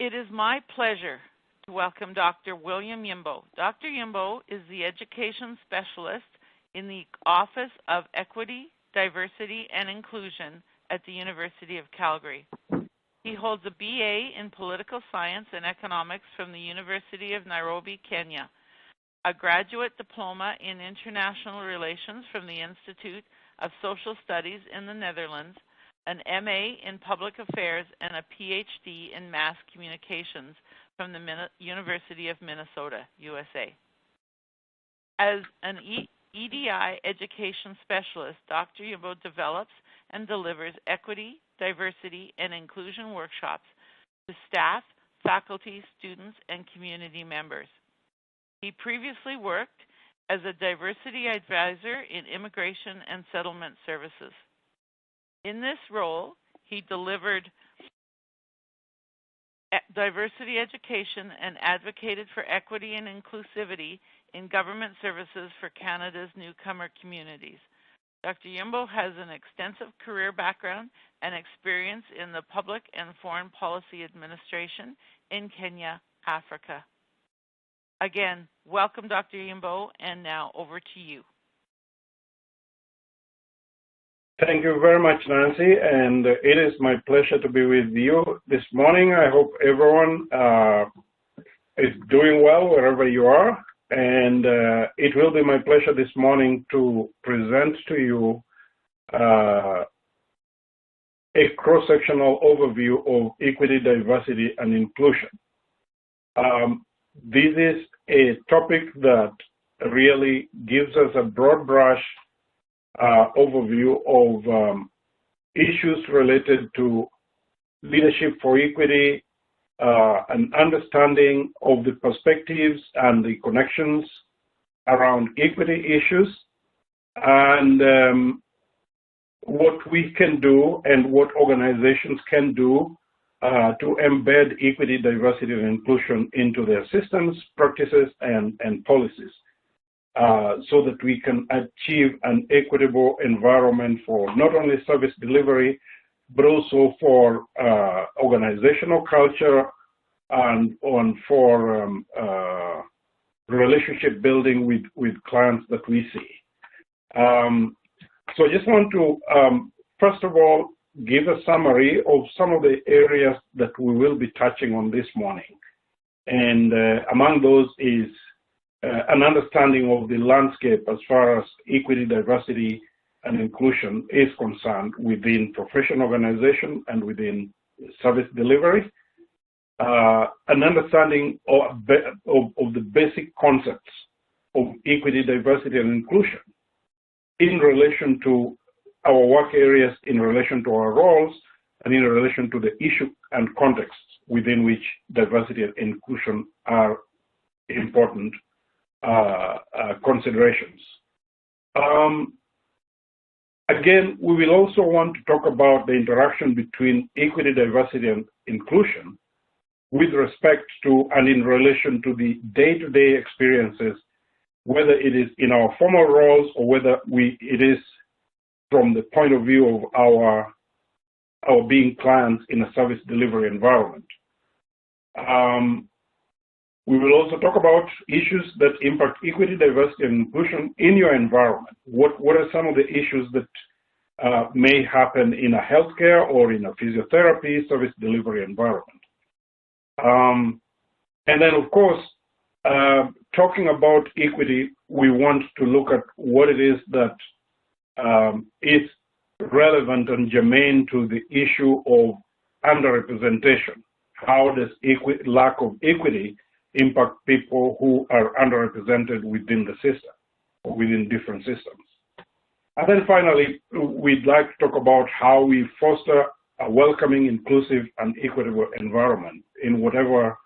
It is my pleasure to welcome Dr. William Yimbo. Dr. Yimbo is the Education Specialist in the Office of Equity, Diversity, and Inclusion at the University of Calgary. He holds a BA in Political Science and Economics from the University of Nairobi, Kenya, a graduate diploma in International Relations from the Institute of Social Studies in the Netherlands, an MA in Public Affairs, and a PhD in Mass Communications from the University of Minnesota, USA. As an EDI Education Specialist, Dr. Yimbo develops and delivers equity, diversity, and inclusion workshops to staff, faculty, students, and community members. He previously worked as a diversity advisor in Immigration and Settlement Services. In this role, he delivered diversity education and advocated for equity and inclusivity in government services for Canada's newcomer communities. Dr. Yimbo has an extensive career background and experience in the public and foreign policy administration in Kenya, Africa. Again, welcome, Dr. Yimbo, and now over to you. Thank you very much, Nancy, and it is my pleasure to be with you this morning. I hope everyone is doing well wherever you are, and it will be my pleasure this morning to present to you a cross-sectional overview of equity, diversity, and inclusion. This is a topic that really gives us a broad brush overview of issues related to leadership for equity, an understanding of the perspectives and the connections around equity issues, and what we can do and what organizations can do to embed equity, diversity, and inclusion into their systems, practices, and policies. So that we can achieve an equitable environment for not only service delivery, but also for organizational culture and for relationship building with clients that we see. So I just want to, first of all, give a summary of some of the areas that we will be touching on this morning. And among those is an understanding of the landscape as far as equity, diversity, and inclusion is concerned within professional organization and within service delivery. An understanding of the basic concepts of equity, diversity, and inclusion in relation to our work areas, in relation to our roles, and in relation to the issue and contexts within which diversity and inclusion are important considerations. Again, we will also want to talk about the interaction between equity, diversity, and inclusion with respect to and in relation to the day-to-day experiences, whether it is in our formal roles or whether it is from the point of view of our being clients in a service delivery environment. We will also talk about issues that impact equity, diversity, and inclusion in your environment. What are some of the issues that may happen in a healthcare or in a physiotherapy service delivery environment? And then, of course, talking about equity, we want to look at what it is that is relevant and germane to the issue of underrepresentation. How does lack of equity impact people who are underrepresented within the system or within different systems? And then finally, we'd like to talk about how we foster a welcoming, inclusive, and equitable environment in whatever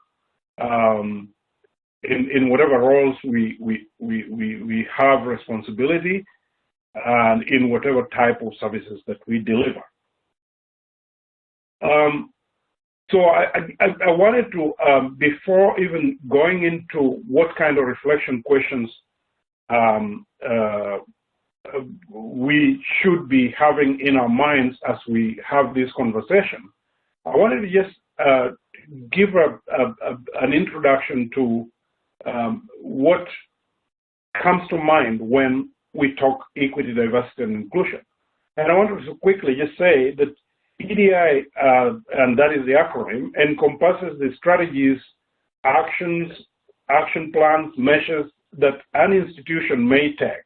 in whatever roles we have responsibility and in whatever type of services that we deliver. So I wanted to, before even going into what kind of reflection questions we should be having in our minds as we have this conversation, I wanted to just give an introduction to what comes to mind when we talk equity, diversity, and inclusion. And I want to quickly just say that EDI, and that is the acronym, encompasses the strategies, actions, action plans, measures that an institution may take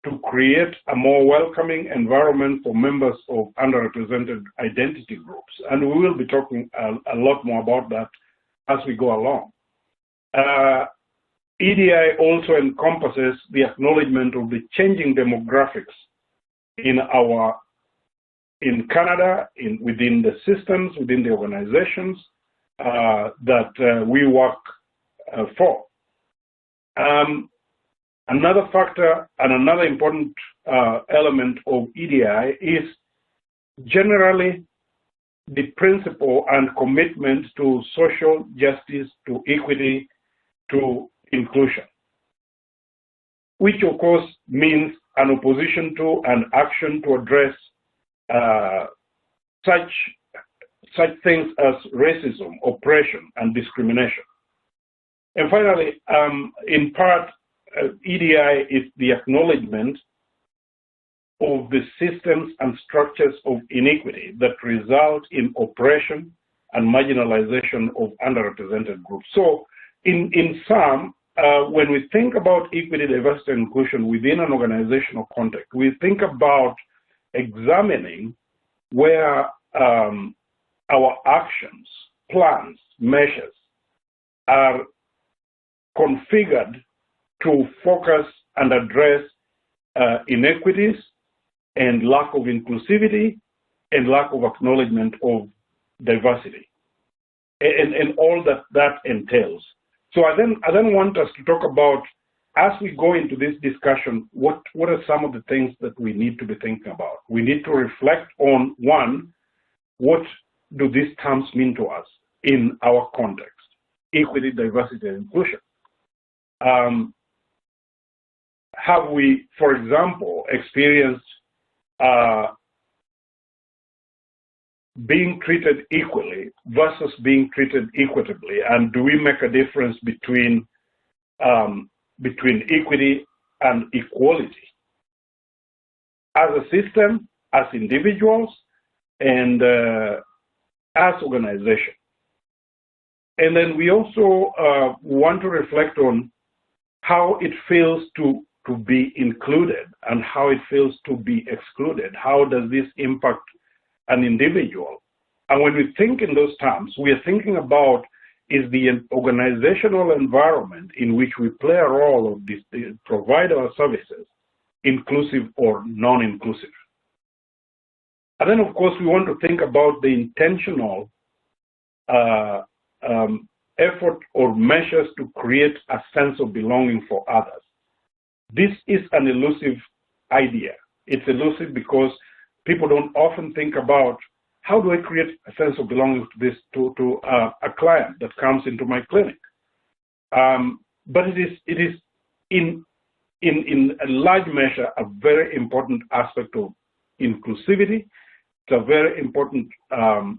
to create a more welcoming environment for members of underrepresented identity groups. And we will be talking a lot more about that as we go along. EDI also encompasses the acknowledgement of the changing demographics in Canada, within the systems, within the organizations that we work for. Another factor and another important element of EDI is generally the principle and commitment to social justice, to equity, to inclusion, which of course means an opposition to and action to address such things as racism, oppression, and discrimination. And finally, in part, EDI is the acknowledgement of the systems and structures of inequity that result in oppression and marginalization of underrepresented groups. So, in sum, when we think about equity, diversity, and inclusion within an organizational context, we think about examining where our actions, plans, measures are configured to focus and address inequities and lack of inclusivity and lack of acknowledgement of diversity and all that entails. So I then want us to talk about, as we go into this discussion, what are some of the things that we need to be thinking about? We need to reflect on, one, what do these terms mean to us in our context? Equity, diversity, and inclusion. Have we, for example, experienced being treated equally versus being treated equitably? And do we make a difference between equity and equality as a system, as individuals, and as organizations? And then we also want to reflect on how it feels to be included and how it feels to be excluded. How does this impact an individual? And when we think in those terms, we are thinking about, is the organizational environment in which we play a role of this, provide our services, inclusive or non-inclusive? And then, of course, we want to think about the intentional effort or measures to create a sense of belonging for others. This is an elusive idea. It's elusive because people don't often think about, how do I create a sense of belonging to a client that comes into my clinic? But it is in a large measure a very important aspect of inclusivity. It's a very important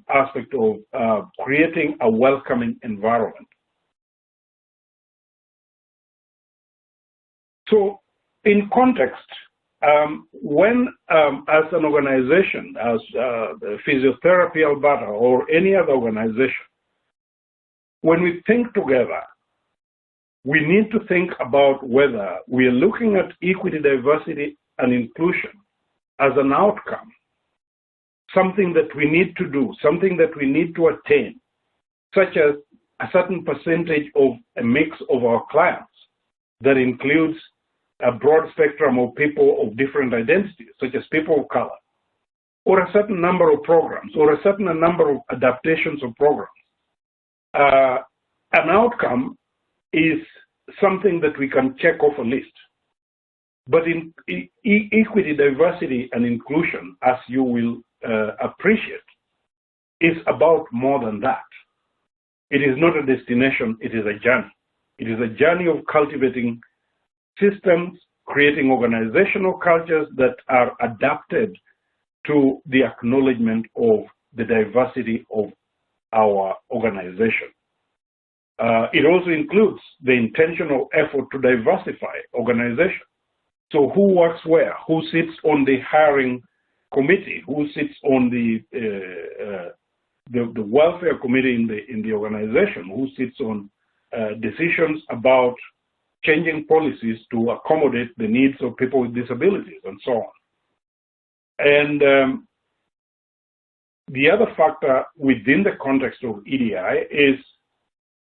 aspect of creating a welcoming environment. So, in context, when as an organization, as Physiotherapy Alberta or any other organization, when we think together, we need to think about whether we are looking at equity, diversity, and inclusion as an outcome, something that we need to do, something that we need to attain, such as a certain percentage of a mix of our clients that includes a broad spectrum of people of different identities, such as people of color, or a certain number of programs, or a certain number of adaptations of programs. An outcome is something that we can check off a list. But in equity, diversity, and inclusion, as you will appreciate, is about more than that. It is not a destination, it is a journey. It is a journey of cultivating systems, creating organizational cultures that are adapted to the acknowledgement of the diversity of our organization. It also includes the intentional effort to diversify organization. So who works where? Who sits on the hiring committee? Who sits on the welfare committee in the organization? Who sits on decisions about changing policies to accommodate the needs of people with disabilities and so on? And the other factor within the context of EDI is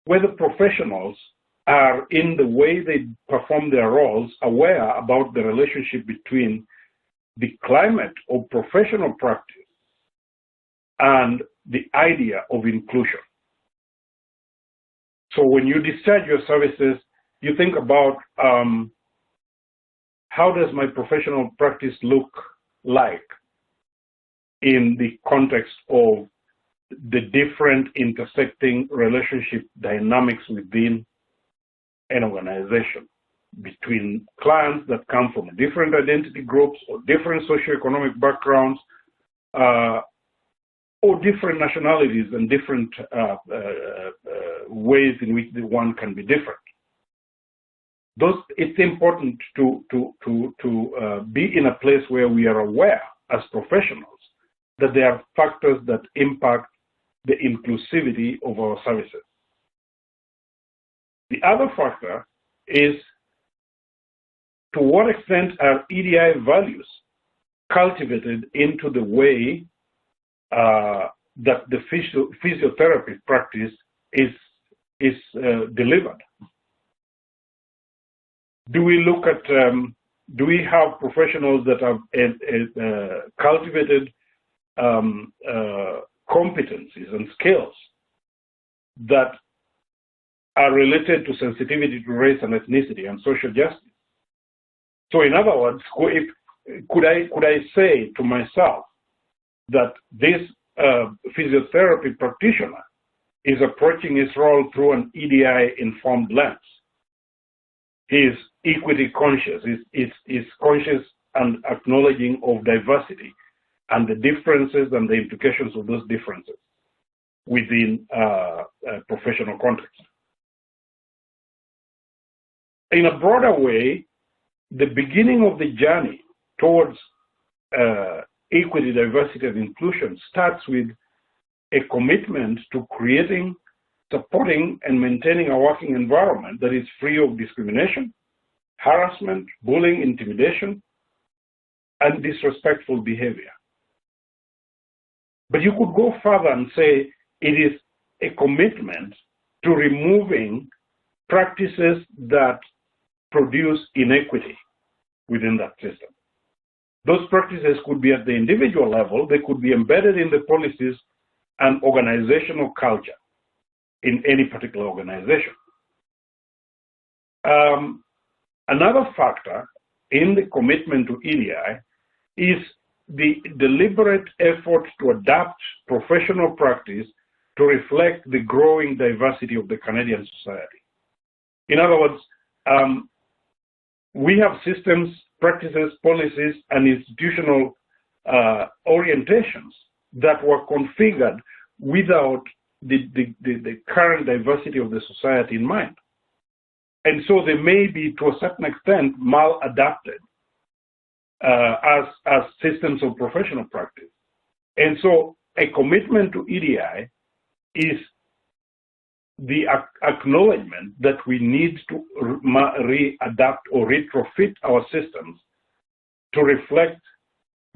whether professionals are, in the way they perform their roles, aware about the relationship between the climate of professional practice and the idea of inclusion. So when you discharge your services, you think about how does my professional practice look like in the context of the different intersecting relationship dynamics within an organization, between clients that come from different identity groups or different socioeconomic backgrounds, or different nationalities and different ways in which the one can be different. It's important to be in a place where we are aware as professionals that there are factors that impact the inclusivity of our services. The other factor is to what extent are EDI values cultivated into the way that the physiotherapy practice is delivered. Do we look at, do we have professionals that have cultivated competencies and skills that are related to sensitivity to race and ethnicity and social justice? So in other words, could I say to myself that this physiotherapy practitioner is approaching his role through an EDI-informed lens? He is equity conscious, is conscious and acknowledging of diversity and the differences and the implications of those differences within a professional context. In a broader way, the beginning of the journey towards equity, diversity, and inclusion starts with a commitment to creating, supporting, and maintaining a working environment that is free of discrimination, harassment, bullying, intimidation, and disrespectful behavior. But you could go further and say it is a commitment to removing practices that produce inequity within that system. Those practices could be at the individual level, they could be embedded in the policies and organizational culture in any particular organization. Another factor in the commitment to EDI is the deliberate effort to adapt professional practice to reflect the growing diversity of the Canadian society. In other words, we have systems, practices, policies, and institutional orientations that were configured without the current diversity of the society in mind. And so they may be, to a certain extent, maladapted as systems of professional practice. And so a commitment to EDI is the acknowledgement that we need to readapt or retrofit our systems to reflect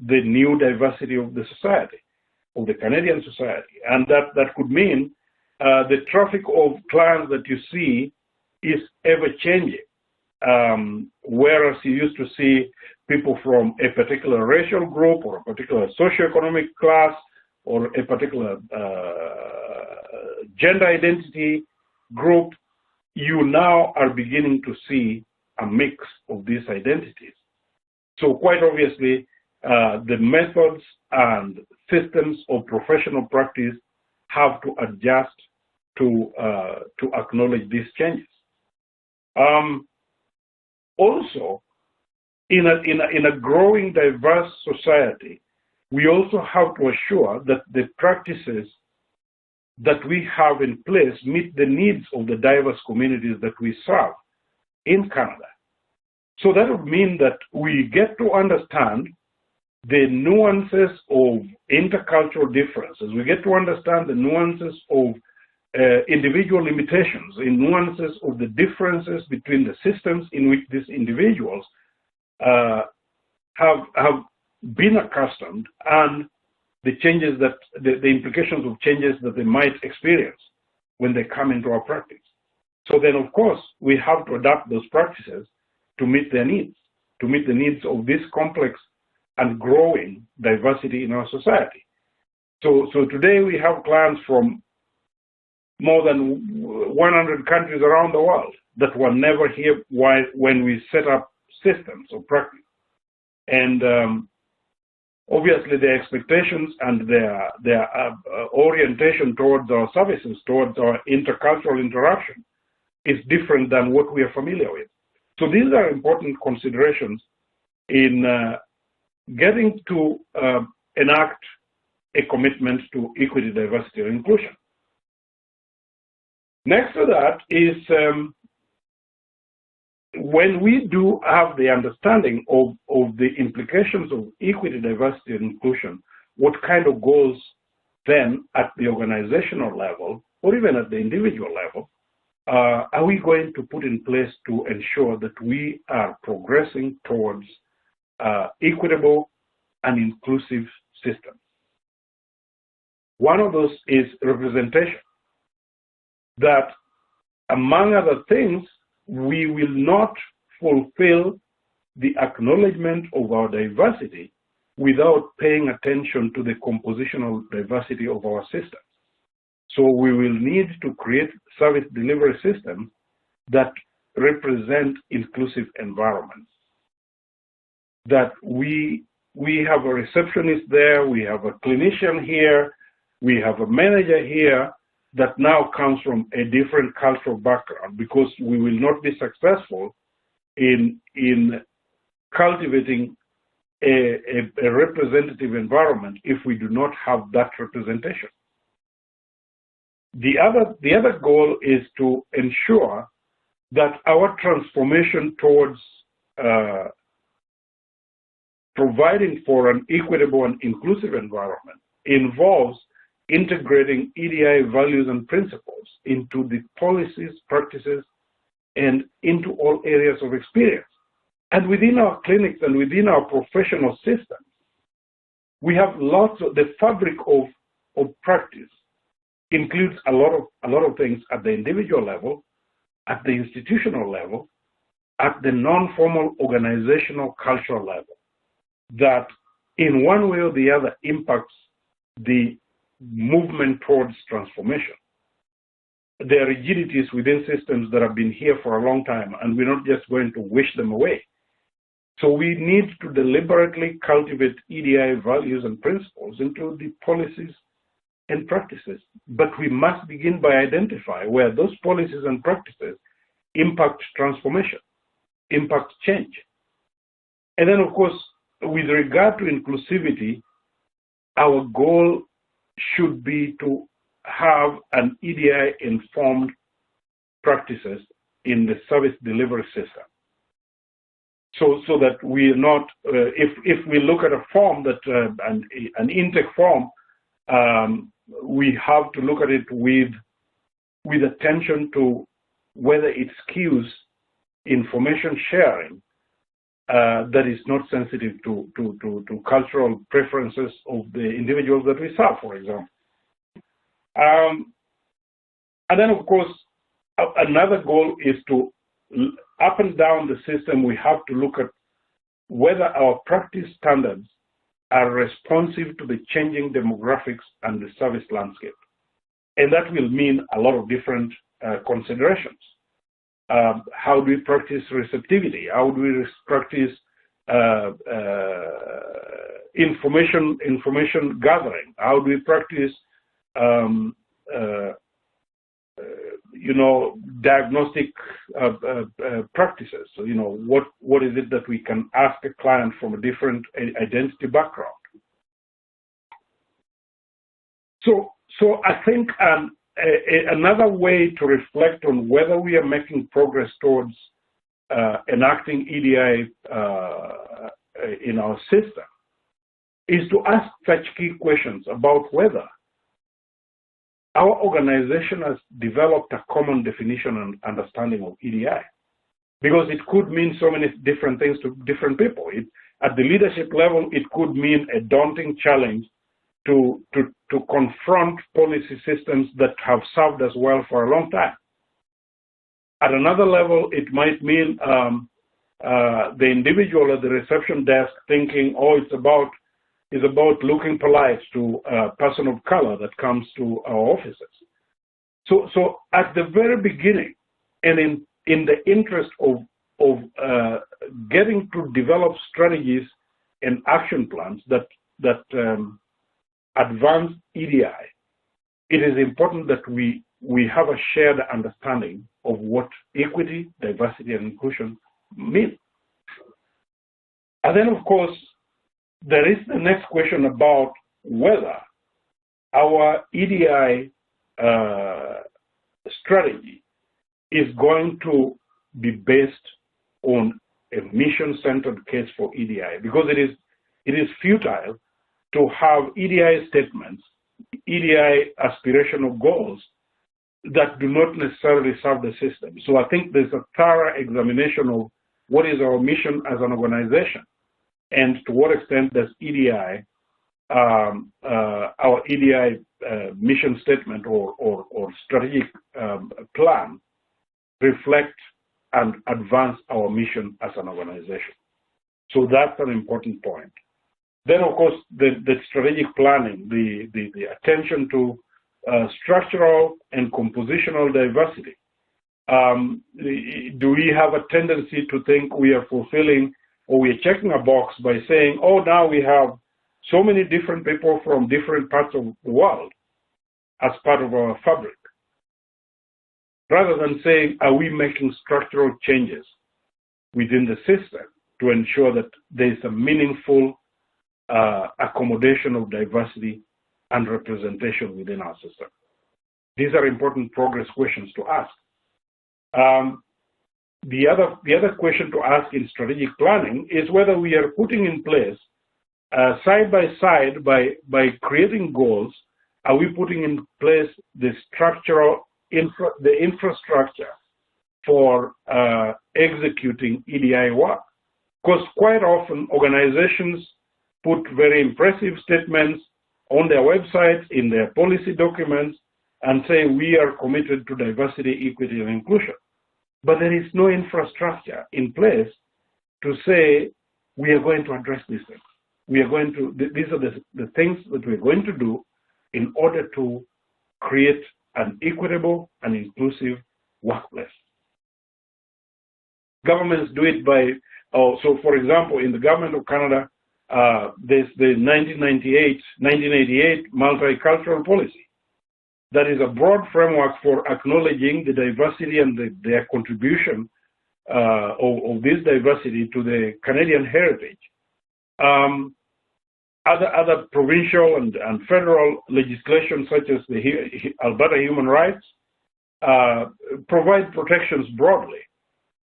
the new diversity of the society, of the Canadian society. And that could mean the traffic of clients that you see is ever changing. Whereas you used to see people from a particular racial group or a particular socioeconomic class or a particular gender identity group, you now are beginning to see a mix of these identities. So quite obviously, the methods and systems of professional practice have to adjust to acknowledge these changes. Also, in a growing diverse society, we also have to assure that the practices that we have in place meet the needs of the diverse communities that we serve in Canada. So that would mean that we get to understand the nuances of intercultural differences. We get to understand the nuances of individual limitations, the nuances of the differences between the systems in which these individuals have been accustomed, and the changes that, the implications of changes that they might experience when they come into our practice. So then, of course, we have to adapt those practices to meet their needs, to meet the needs of this complex and growing diversity in our society. So today we have clients from more than 100 countries around the world that were never here when we set up systems of practice. And obviously their expectations and their orientation towards our services, towards our intercultural interaction is different than what we are familiar with. So these are important considerations in getting to enact a commitment to equity, diversity, and inclusion. Next to that is when we do have the understanding of the implications of equity, diversity, and inclusion, what kind of goals then at the organizational level, or even at the individual level, are we going to put in place to ensure that we are progressing towards equitable and inclusive systems? One of those is representation. That, among other things, we will not fulfill the acknowledgement of our diversity without paying attention to the compositional diversity of our systems. So we will need to create service delivery systems that represent inclusive environments. That we have a receptionist there, we have a clinician here, we have a manager here that now comes from a different cultural background, because we will not be successful in cultivating a representative environment if we do not have that representation. The other goal is to ensure that our transformation towards providing for an equitable and inclusive environment involves integrating EDI values and principles into the policies, practices, and into all areas of experience. And within our clinics and within our professional systems, we have lots of, the fabric of practice includes a lot of things at the individual level, at the institutional level, at the non-formal organizational cultural level, that in one way or the other impacts the movement towards transformation. There are rigidities within systems that have been here for a long time, and we're not just going to wish them away. So we need to deliberately cultivate EDI values and principles into the policies and practices. But we must begin by identifying where those policies and practices impact transformation, impact change. And then, of course, with regard to inclusivity, our goal should be to have an EDI-informed practices in the service delivery system. So that we are not, if we look at a form that, an intake form, we have to look at it with attention to whether it skews information sharing that is not sensitive to cultural preferences of the individuals that we serve, for example. And then, of course, another goal is to, up and down the system, we have to look at whether our practice standards are responsive to the changing demographics and the service landscape. And that will mean a lot of different considerations. How do we practice receptivity? How do we practice information gathering? How do we practice diagnostic practices? So, what is it that we can ask a client from a different identity background? So I think another way to reflect on whether we are making progress towards enacting EDI in our system is to ask such key questions about whether our organization has developed a common definition and understanding of EDI. Because it could mean so many different things to different people. At the leadership level, it could mean a daunting challenge to confront policy systems that have served us well for a long time. At another level, it might mean the individual at the reception desk thinking, oh, it's about looking polite to a person of color that comes to our offices. So at the very beginning, and in the interest of getting to develop strategies and action plans that advance EDI, it is important that we have a shared understanding of what equity, diversity, and inclusion mean. And then, of course, there is the next question about whether our EDI strategy is going to be based on a mission-centered case for EDI, because it is futile to have EDI statements, EDI aspirational goals that do not necessarily serve the system. So I think there's a thorough examination of what is our mission as an organization, and to what extent does EDI, our EDI mission statement or strategic plan reflect and advance our mission as an organization. So that's an important point. Then, of course, the strategic planning, the attention to structural and compositional diversity. Do we have a tendency to think we are fulfilling, or we are checking a box by saying, oh, now we have so many different people from different parts of the world as part of our fabric? Rather than saying, are we making structural changes within the system to ensure that there is a meaningful accommodation of diversity and representation within our system? These are important progress questions to ask. The other question to ask in strategic planning is whether we are putting in place, side by side, by creating goals, are we putting in place the infrastructure for executing EDI work? Because quite often organizations put very impressive statements on their websites, in their policy documents, and say we are committed to diversity, equity, and inclusion. But there is no infrastructure in place to say we are going to address these things. These are the things that we're going to do in order to create an equitable and inclusive workplace. Governments do it by, so for example, in the government of Canada, there's the 1988 multicultural policy. That is a broad framework for acknowledging the diversity and their contribution of this diversity to the Canadian heritage. Other provincial and federal legislation, such as the Alberta Human Rights, provide protections broadly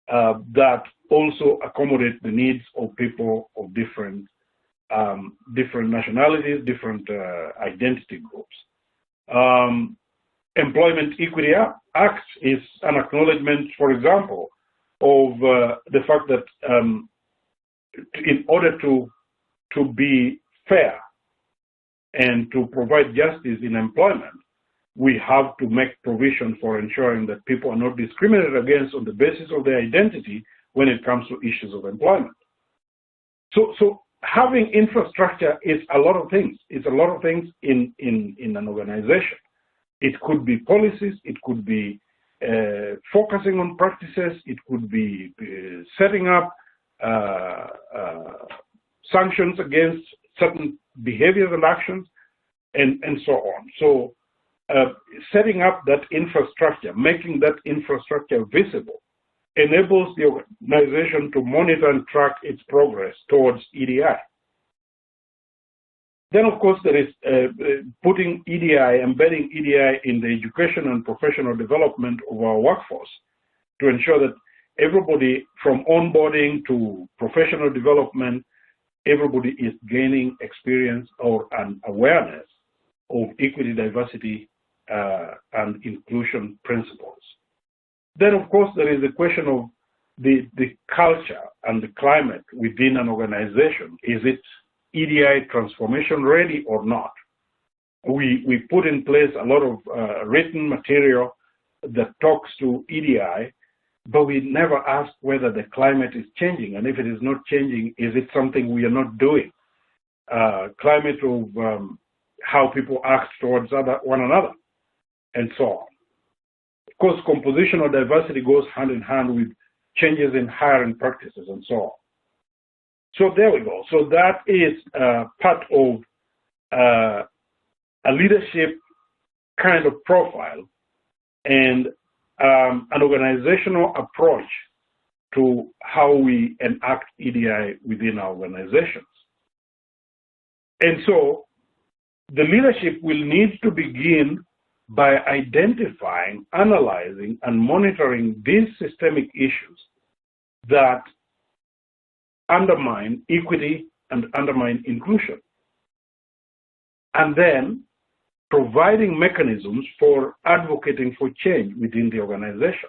that also accommodate the needs of people of different nationalities, different identity groups. Employment Equity Act is an acknowledgement, for example, of the fact that in order to be fair and to provide justice in employment, we have to make provision for ensuring that people are not discriminated against on the basis of their identity when it comes to issues of employment. So having infrastructure is a lot of things. It's a lot of things in an organization. It could be policies, it could be focusing on practices, it could be setting up sanctions against certain behaviors and actions, and so on. So setting up that infrastructure, making that infrastructure visible, enables the organization to monitor and track its progress towards EDI. Then, of course, there is putting EDI, embedding EDI in the education and professional development of our workforce to ensure that everybody from onboarding to professional development, everybody is gaining experience or an awareness of equity, diversity, and inclusion principles. Then, of course, there is the question of the culture and the climate within an organization. Is it EDI transformation ready or not? We put in place a lot of written material that talks to EDI, but we never ask whether the climate is changing, and if it is not changing, is it something we are not doing? Climate of how people act towards one another, and so on. Of course, compositional diversity goes hand in hand with changes in hiring practices and so on. So there we go. So that is part of a leadership kind of profile and an organizational approach to how we enact EDI within our organizations. And so the leadership will need to begin by identifying, analyzing, and monitoring these systemic issues that undermine equity and undermine inclusion, and then providing mechanisms for advocating for change within the organization.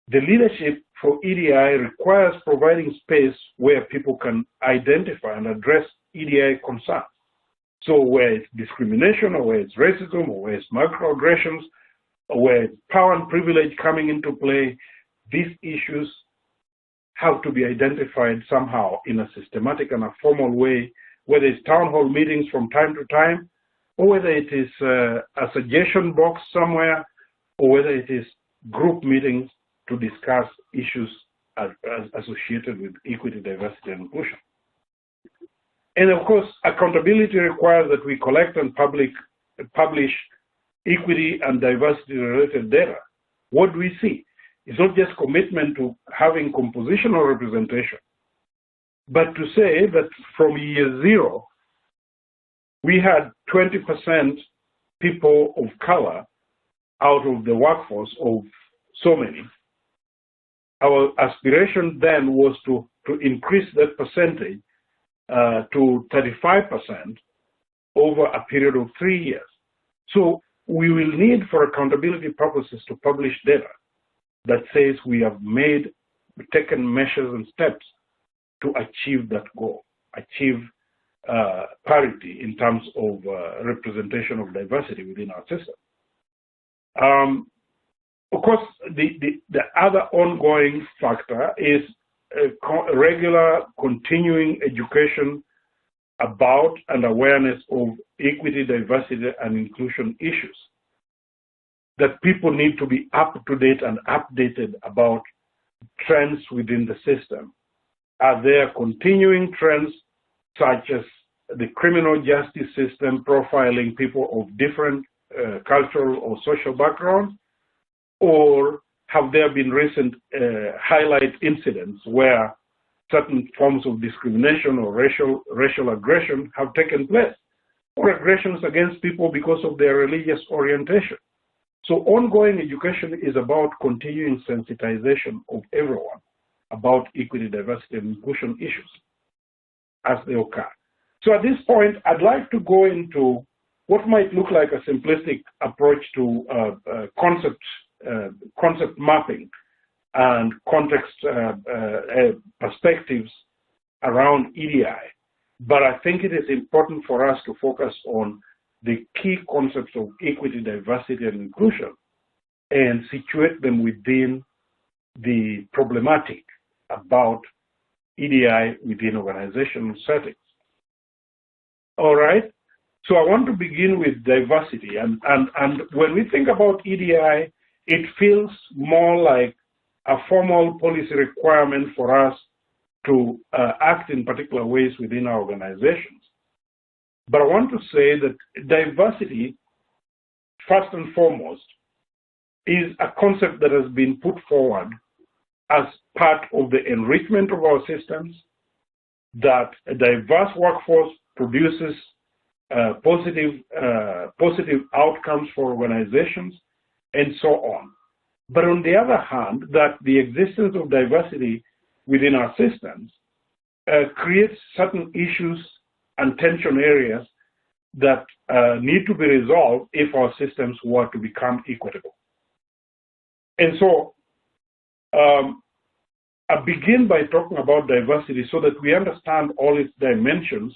The leadership for EDI requires providing space where people can identify and address EDI concerns. So where it's discrimination, or where it's racism, or where it's microaggressions, or where it's power and privilege coming into play, these issues have to be identified somehow in a systematic and a formal way, whether it's town hall meetings from time to time, or whether it is a suggestion box somewhere, or whether it is group meetings to discuss issues associated with equity, diversity, and inclusion. And of course, accountability requires that we collect and publish equity and diversity-related data. What do we see? It's not just commitment to having compositional representation, but to say that from year zero, we had 20% people of color out of the workforce of so many. Our aspiration then was to increase that percentage to 35% over a period of 3 years. So we will need, for accountability purposes, to publish data that says we have taken measures and steps to achieve that goal, achieve parity in terms of representation of diversity within our system. Of course, the other ongoing factor is regular continuing education about and awareness of equity, diversity, and inclusion issues. That people need to be up to date and updated about trends within the system. Are there continuing trends such as the criminal justice system profiling people of different cultural or social backgrounds? Or have there been recent highlight incidents where certain forms of discrimination or racial aggression have taken place, or aggressions against people because of their religious orientation? So ongoing education is about continuing sensitization of everyone about equity, diversity, and inclusion issues as they occur. So at this point, I'd like to go into what might look like a simplistic approach to concept mapping and context perspectives around EDI. But I think it is important for us to focus on the key concepts of equity, diversity, and inclusion and situate them within the problematic about EDI within organizational settings. All right, so I want to begin with diversity. And when we think about EDI, it feels more like a formal policy requirement for us to act in particular ways within our organizations. But I want to say that diversity, first and foremost, is a concept that has been put forward as part of the enrichment of our systems, that a diverse workforce produces positive outcomes for organizations, and so on. But on the other hand, that the existence of diversity within our systems creates certain issues and tension areas that need to be resolved if our systems were to become equitable. And so I begin by talking about diversity so that we understand all its dimensions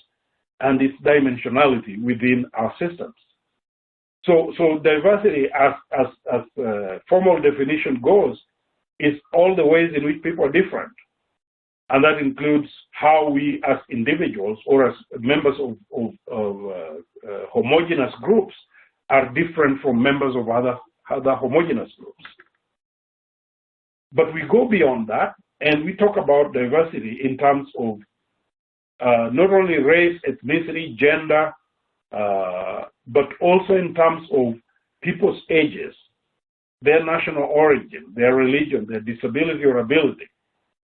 and its dimensionality within our systems. So diversity, as formal definition goes, is all the ways in which people are different. And that includes how we as individuals or as members of homogeneous groups are different from members of other homogeneous groups. But we go beyond that and we talk about diversity in terms of not only race, ethnicity, gender, but also in terms of people's ages, their national origin, their religion, their disability or ability,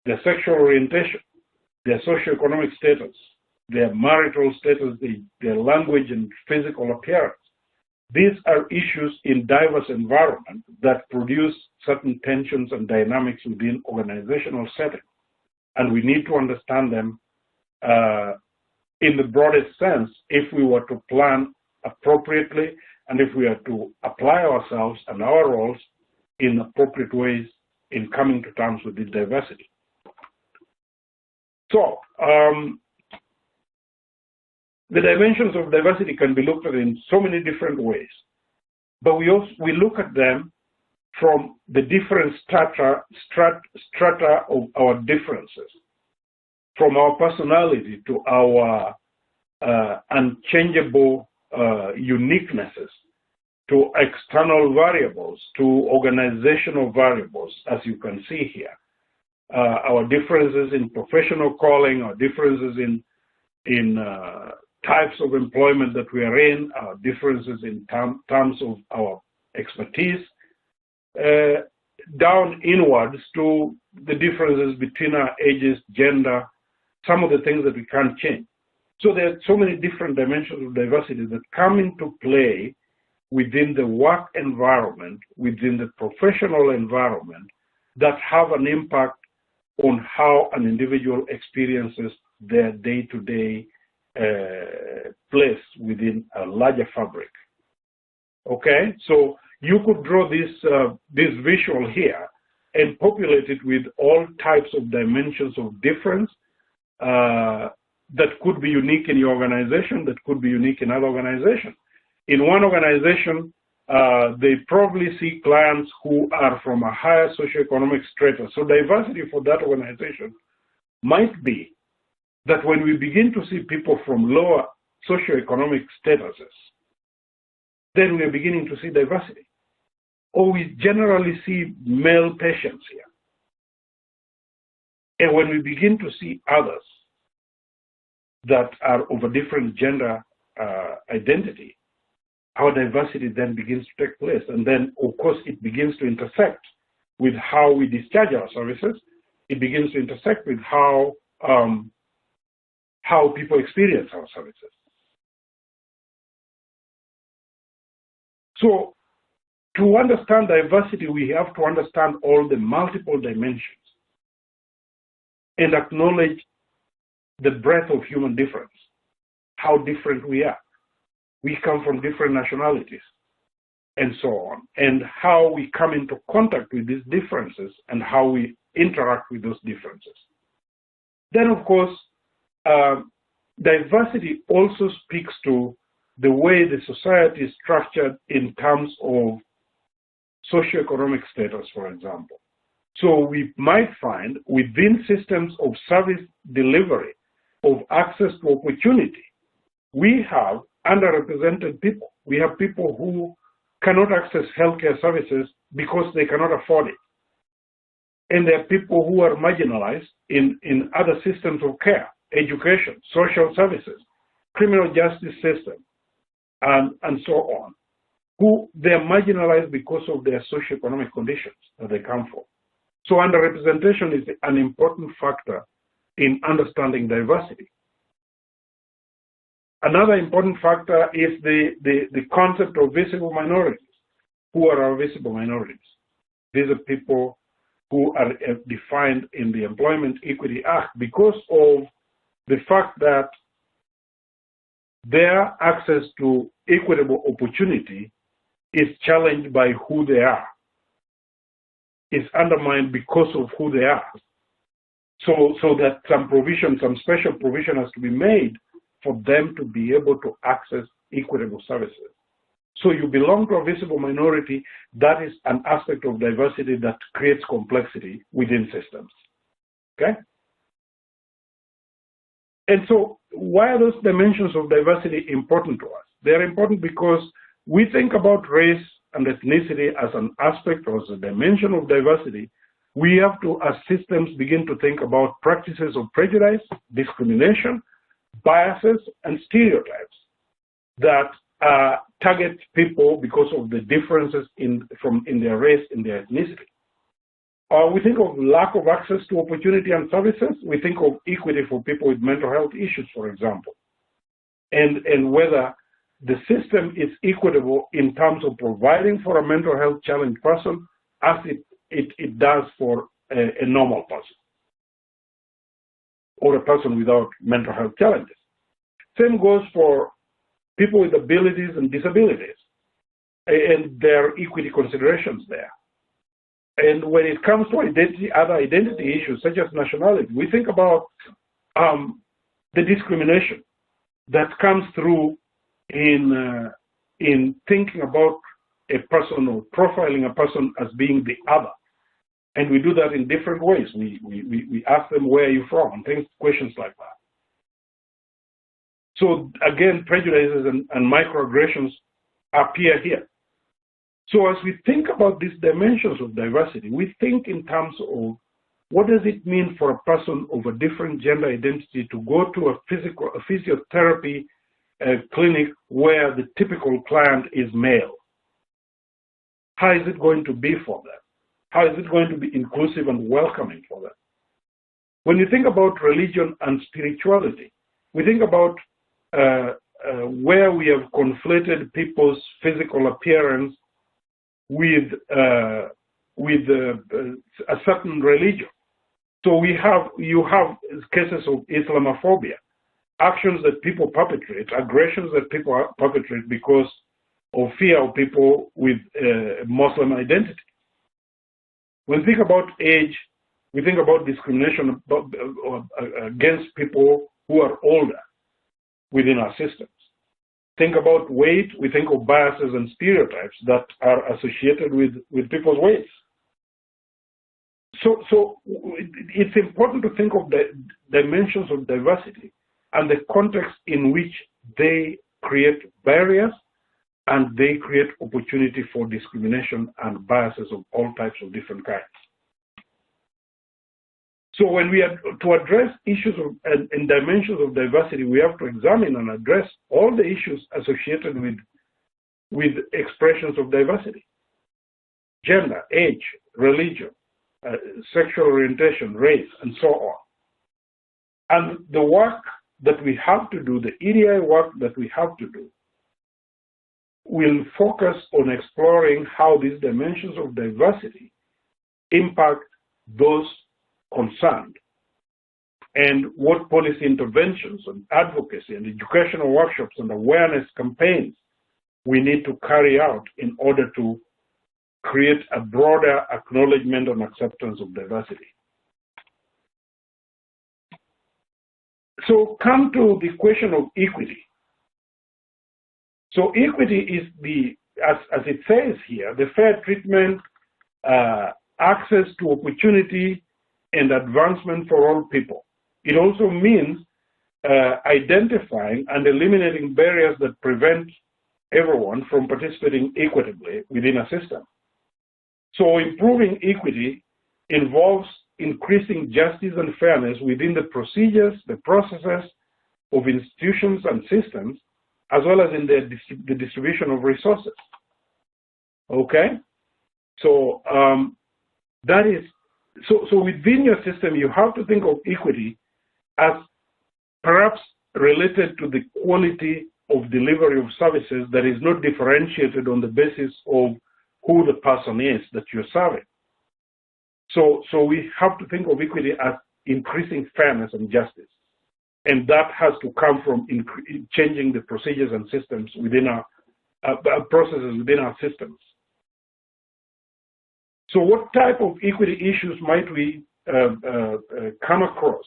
their sexual orientation, their socioeconomic status, their marital status, their language and physical appearance. These are issues in diverse environments that produce certain tensions and dynamics within organizational settings. And we need to understand them in the broadest sense if we were to plan appropriately and if we are to apply ourselves and our roles in appropriate ways in coming to terms with this diversity. So, the dimensions of diversity can be looked at in so many different ways, but we look at them from the different strata of our differences, from our personality to our unchangeable uniquenesses, to external variables, to organizational variables, as you can see here. Our differences in professional calling, our differences in types of employment that we are in, our differences in terms of our expertise, down inwards to the differences between our ages, gender, some of the things that we can't change. So there are so many different dimensions of diversity that come into play within the work environment, within the professional environment, that have an impact on how an individual experiences their day-to-day place within a larger fabric. Okay, so you could draw this visual here and populate it with all types of dimensions of difference that could be unique in your organization, that could be unique in other organizations. In one organization, they probably see clients who are from a higher socioeconomic strata. So diversity for that organization might be that when we begin to see people from lower socioeconomic statuses, then we are beginning to see diversity. Or we generally see male patients here. And when we begin to see others that are of a different gender identity, our diversity then begins to take place. And then, of course, it begins to intersect with how we discharge our services. It begins to intersect with how people experience our services. So, to understand diversity, we have to understand all the multiple dimensions and acknowledge the breadth of human difference, how different we are. We come from different nationalities, and so on, and how we come into contact with these differences and how we interact with those differences. Then, of course, diversity also speaks to the way the society is structured in terms of socioeconomic status, for example. So we might find within systems of service delivery, of access to opportunity, we have underrepresented people. We have people who cannot access healthcare services because they cannot afford it. And there are people who are marginalized in other systems of care, education, social services, criminal justice system, and so on, who they're marginalized because of their socioeconomic conditions that they come from. So underrepresentation is an important factor in understanding diversity. Another important factor is the concept of visible minorities. Who are our visible minorities? These are people who are defined in the Employment Equity Act because of the fact that their access to equitable opportunity is challenged by who they are. It's undermined because of who they are. So that some special provision has to be made for them to be able to access equitable services. So you belong to a visible minority. That is an aspect of diversity that creates complexity within systems. Okay? And so why are those dimensions of diversity important to us? They're important because we think about race and ethnicity as an aspect or as a dimension of diversity. We have to, as systems, begin to think about practices of prejudice, discrimination, biases, and stereotypes that target people because of the differences in their race, in their ethnicity. We think of lack of access to opportunity and services. We think of equity for people with mental health issues, for example, and whether the system is equitable in terms of providing for a mental health challenged person as it does for a normal person or a person without mental health challenges. Same goes for people with abilities and disabilities, and there are equity considerations there. And when it comes to other identity issues such as nationality, we think about the discrimination that comes through in thinking about a person or profiling a person as being the other. And we do that in different ways. We ask them, where are you from? And questions like that. So again, prejudices and microaggressions appear here. So as we think about these dimensions of diversity, we think in terms of what does it mean for a person of a different gender identity to go to a physiotherapy clinic where the typical client is male? How is it going to be for them? How is it going to be inclusive and welcoming for them? When you think about religion and spirituality, we think about where we have conflated people's physical appearance with a certain religion. So you have cases of Islamophobia, actions that people perpetrate, aggressions that people perpetrate because of fear of people with Muslim identity. When we think about age, we think about discrimination against people who are older within our systems. Think about weight, we think of biases and stereotypes that are associated with people's weights. So it's important to think of the dimensions of diversity and the context in which they create barriers and they create opportunity for discrimination and biases of all types of different kinds. So when we are to address issues and dimensions of diversity, we have to examine and address all the issues associated with expressions of diversity: gender, age, religion, sexual orientation, race, and so on. And the work that we have to do, the EDI work that we have to do, will focus on exploring how these dimensions of diversity impact those concerned, and what policy interventions and advocacy and educational workshops and awareness campaigns we need to carry out in order to create a broader acknowledgement and acceptance of diversity. So come to the question of equity. So equity is as it says here, the fair treatment, access to opportunity, and advancement for all people. It also means identifying and eliminating barriers that prevent everyone from participating equitably within a system. So improving equity involves increasing justice and fairness within the procedures, the processes of institutions and systems, as well as in the distribution of resources. Okay? So that is, so within your system, you have to think of equity as perhaps related to the quality of delivery of services that is not differentiated on the basis of who the person is that you're serving. So we have to think of equity as increasing fairness and justice. And that has to come from changing the procedures and systems within our processes within our systems. So what type of equity issues might we come across?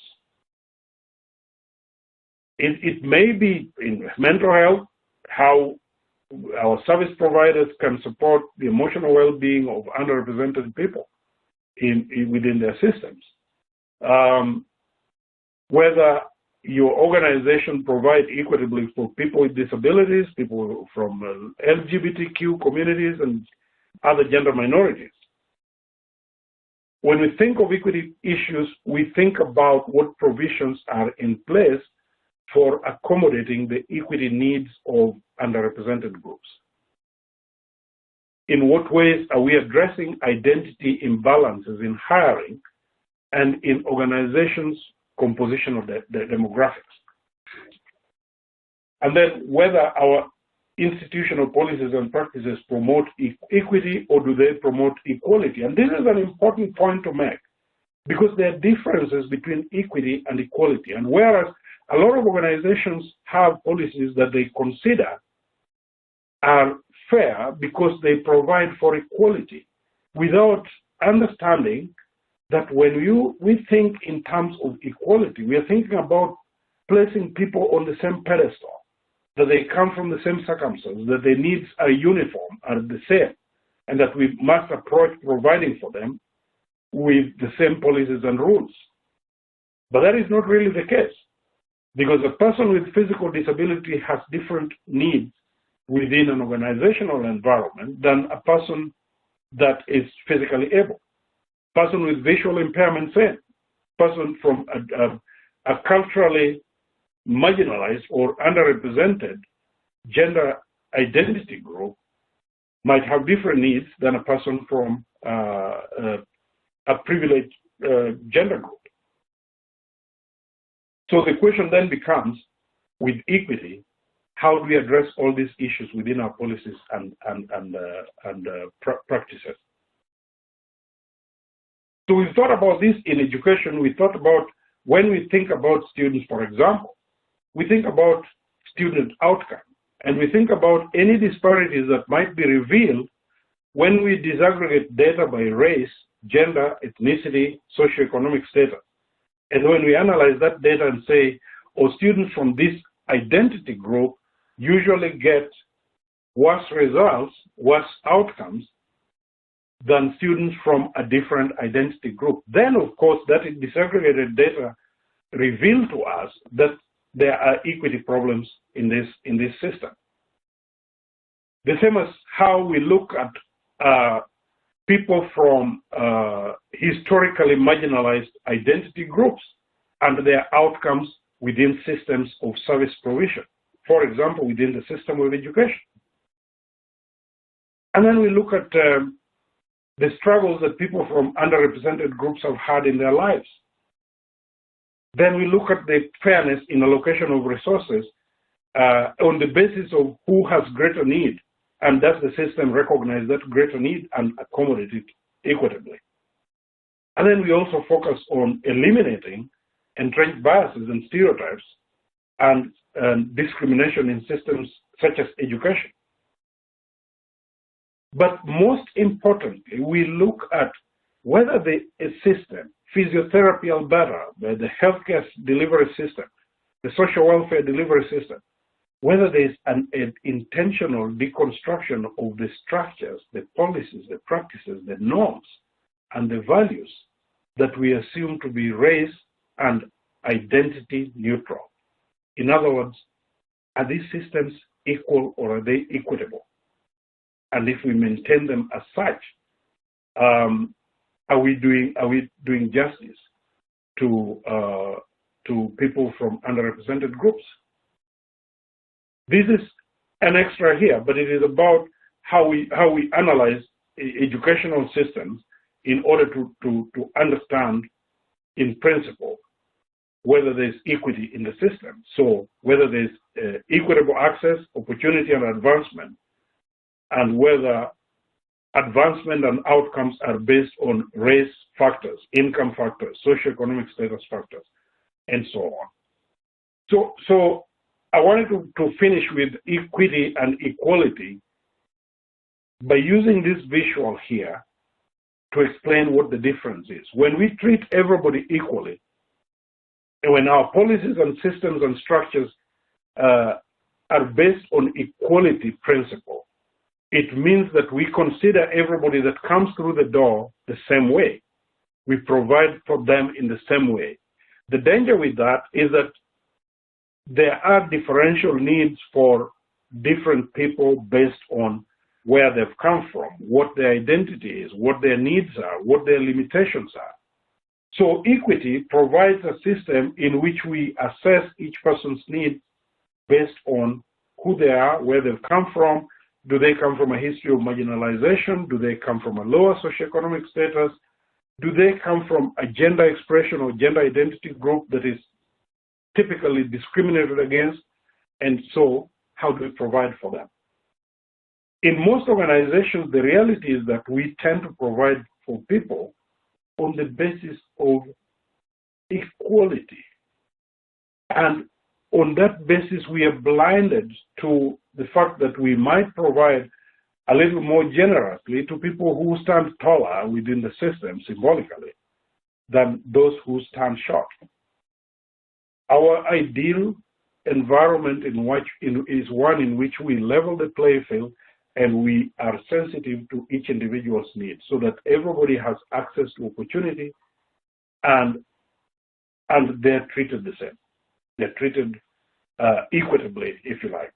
It may be in mental health, how our service providers can support the emotional well-being of underrepresented people within their systems. Whether your organization provides equitably for people with disabilities, people from LGBTQ communities, and other gender minorities. When we think of equity issues, we think about what provisions are in place for accommodating the equity needs of underrepresented groups. In what ways are we addressing identity imbalances in hiring and in organizations' composition of the demographics? And then whether our institutional policies and practices promote equity or do they promote equality? And this is an important point to make because there are differences between equity and equality. And whereas a lot of organizations have policies that they consider are fair because they provide for equality without understanding that when we think in terms of equality, we are thinking about placing people on the same pedestal, that they come from the same circumstances, that their needs are uniform, are the same, and that we must approach providing for them with the same policies and rules. But that is not really the case, because a person with physical disability has different needs within an organizational environment than a person that is physically able. Person with visual impairment, same. Person from a culturally marginalized or underrepresented gender identity group might have different needs than a person from a privileged gender group. So the question then becomes, with equity, how do we address all these issues within our policies and practices? So we thought about this in education. We thought about when we think about students, for example, we think about student outcome, and we think about any disparities that might be revealed when we disaggregate data by race, gender, ethnicity, socioeconomic status. And when we analyze that data and say, oh, students from this identity group usually get worse results, worse outcomes than students from a different identity group. Then, of course, that disaggregated data revealed to us that there are equity problems in this system. The same as how we look at people from historically marginalized identity groups and their outcomes within systems of service provision, for example, within the system of education. And then we look at the struggles that people from underrepresented groups have had in their lives. Then we look at the fairness in allocation of resources on the basis of who has greater need, and does the system recognize that greater need and accommodate it equitably. And then we also focus on eliminating entrenched biases and stereotypes and discrimination in systems such as education. But most importantly, we look at whether the system, physiotherapy Alberta, the healthcare delivery system, the social welfare delivery system, whether there's an intentional deconstruction of the structures, the policies, the practices, the norms, and the values that we assume to be race and identity neutral. In other words, are these systems equal or are they equitable? And if we maintain them as such, are we doing justice to people from underrepresented groups? This is an extra here, but it is about how we analyze educational systems in order to understand, in principle, whether there's equity in the system. So whether there's equitable access, opportunity, and advancement, and whether advancement and outcomes are based on race factors, income factors, socioeconomic status factors, and so on. So I wanted to finish with equity and equality by using this visual here to explain what the difference is. When we treat everybody equally, and when our policies and systems and structures are based on equality principle, it means that we consider everybody that comes through the door the same way. We provide for them in the same way. The danger with that is that there are differential needs for different people based on where they've come from, what their identity is, what their needs are, what their limitations are. So equity provides a system in which we assess each person's needs based on who they are, where they've come from. Do they come from a history of marginalization? Do they come from a lower socioeconomic status? Do they come from a gender expression or gender identity group that is typically discriminated against? And so how do we provide for them? In most organizations, the reality is that we tend to provide for people on the basis of equality. And on that basis, we are blinded to the fact that we might provide a little more generously to people who stand taller within the system symbolically than those who stand short. Our ideal environment is one in which we level the playing field and we are sensitive to each individual's needs so that everybody has access to opportunity and they're treated the same. They're treated equitably, if you like.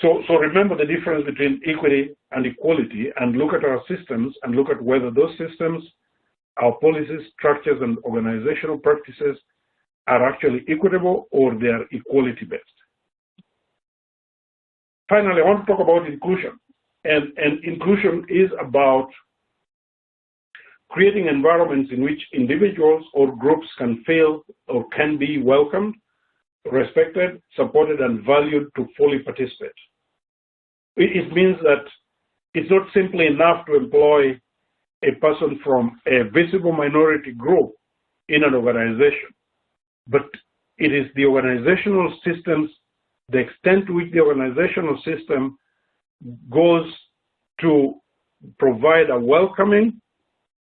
So remember the difference between equity and equality and look at our systems and look at whether those systems, our policies, structures, and organizational practices are actually equitable or they are equality-based. Finally, I want to talk about inclusion. And inclusion is about creating environments in which individuals or groups can feel or can be welcomed, respected, supported, and valued to fully participate. It means that it's not simply enough to employ a person from a visible minority group in an organization, but it is the organizational systems, the extent to which the organizational system goes to provide a welcoming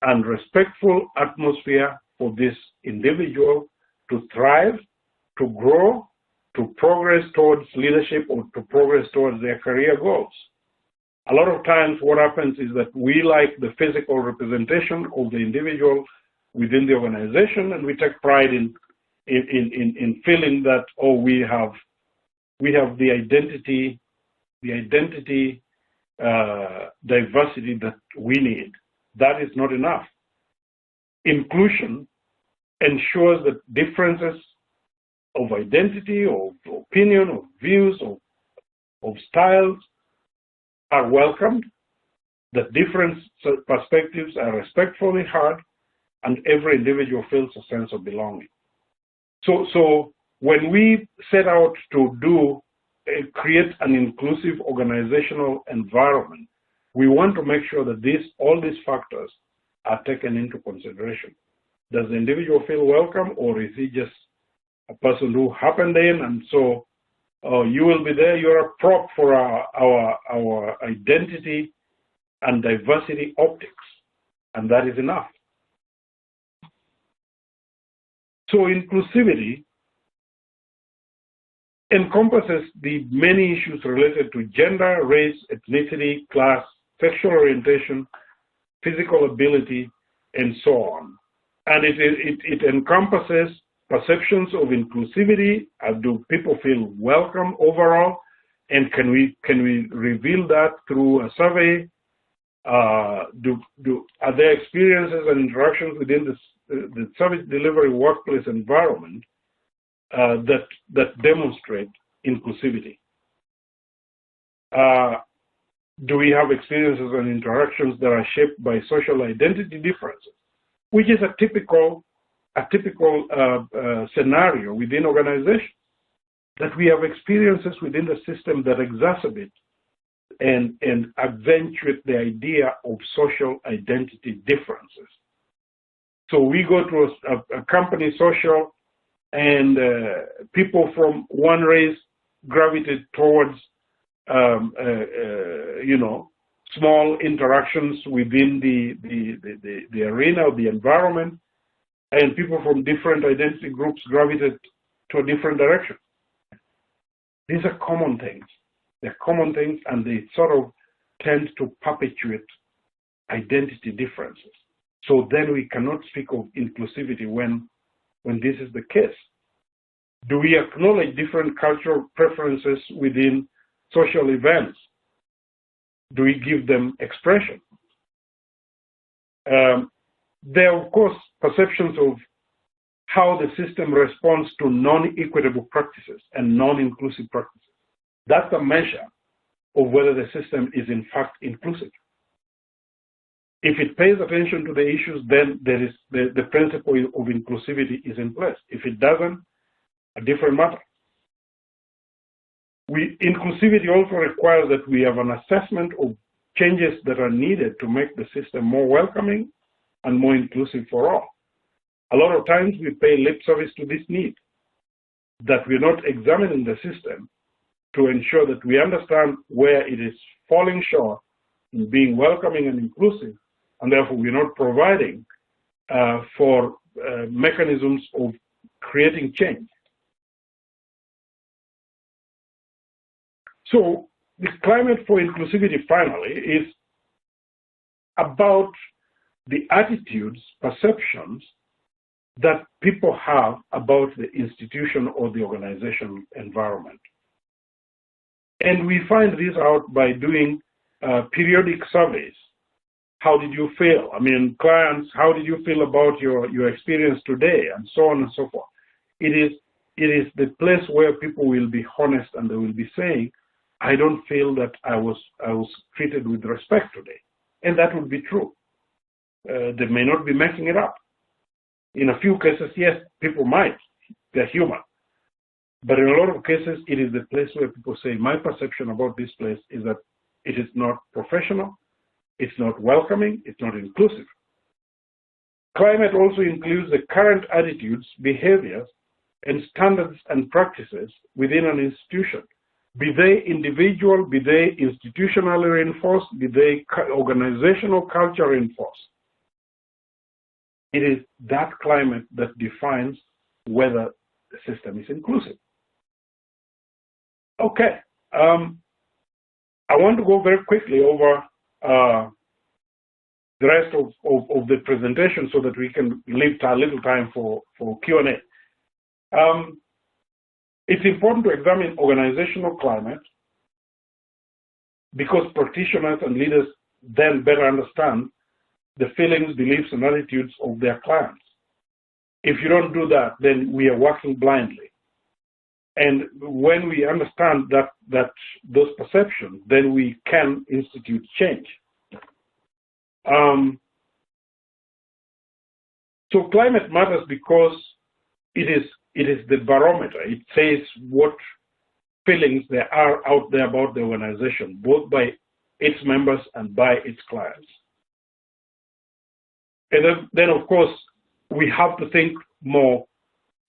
and respectful atmosphere for this individual to thrive, to grow, to progress towards leadership or to progress towards their career goals. A lot of times what happens is that we like the physical representation of the individual within the organization, and we take pride in feeling that, oh, we have the identity diversity that we need. That is not enough. Inclusion ensures that differences of identity, of opinion, of views, of styles are welcomed, that different perspectives are respectfully heard, and every individual feels a sense of belonging. So when we set out to create an inclusive organizational environment, we want to make sure that all these factors are taken into consideration. Does the individual feel welcome, or is he just a person who happened in, and so you will be there, you're a prop for our identity and diversity optics, and that is enough. So inclusivity encompasses the many issues related to gender, race, ethnicity, class, sexual orientation, physical ability, and so on. And it encompasses perceptions of inclusivity. Do people feel welcome overall? And can we reveal that through a survey? Are there experiences and interactions within the service delivery workplace environment that demonstrate inclusivity? Do we have experiences and interactions that are shaped by social identity differences, which is a typical a typical scenario within organizations, that we have experiences within the system that exacerbate and accentuate the idea of social identity differences. So we go to a company social, and people from one race gravitate towards, small interactions within the arena of the environment, and people from different identity groups gravitate to a different direction. These are common things. They're common things, and they sort of tend to perpetuate identity differences. So then we cannot speak of inclusivity when this is the case. Do we acknowledge different cultural preferences within social events? Do we give them expression? There are, of course, perceptions of how the system responds to non-equitable practices and non-inclusive practices. That's a measure of whether the system is in fact inclusive. If it pays attention to the issues, then there is the principle of inclusivity is in place. If it doesn't, a different matter. Inclusivity also requires that we have an assessment of changes that are needed to make the system more welcoming and more inclusive for all. A lot of times we pay lip service to this need, that we're not examining the system to ensure that we understand where it is falling short in being welcoming and inclusive, and therefore we're not providing for mechanisms of creating change. So the climate for inclusivity, finally, is about the attitudes, perceptions that people have about the institution or the organization environment. And we find this out by doing periodic surveys. How did you feel? I mean, clients, how did you feel about your experience today, and so on and so forth. It is the place where people will be honest, and they will be saying, I don't feel that I was treated with respect today. And that would be true. They may not be making it up. In a few cases, yes, people might. They're human. But in a lot of cases, it is the place where people say, my perception about this place is that it is not professional, it's not welcoming, it's not inclusive. Climate also includes the current attitudes, behaviors, and standards and practices within an institution, be they individual, be they institutionally reinforced, be they organizational culture reinforced. It is that climate that defines whether the system is inclusive. Okay, I want to go very quickly over the rest of the presentation so that we can leave a little time for Q&A. It's important to examine organizational climate because practitioners and leaders then better understand the feelings, beliefs, and attitudes of their clients. If you don't do that, then we are working blindly. And when we understand that those perceptions, then we can institute change. So climate matters because it is the barometer. It says what feelings there are out there about the organization, both by its members and by its clients. And then of course, we have to think more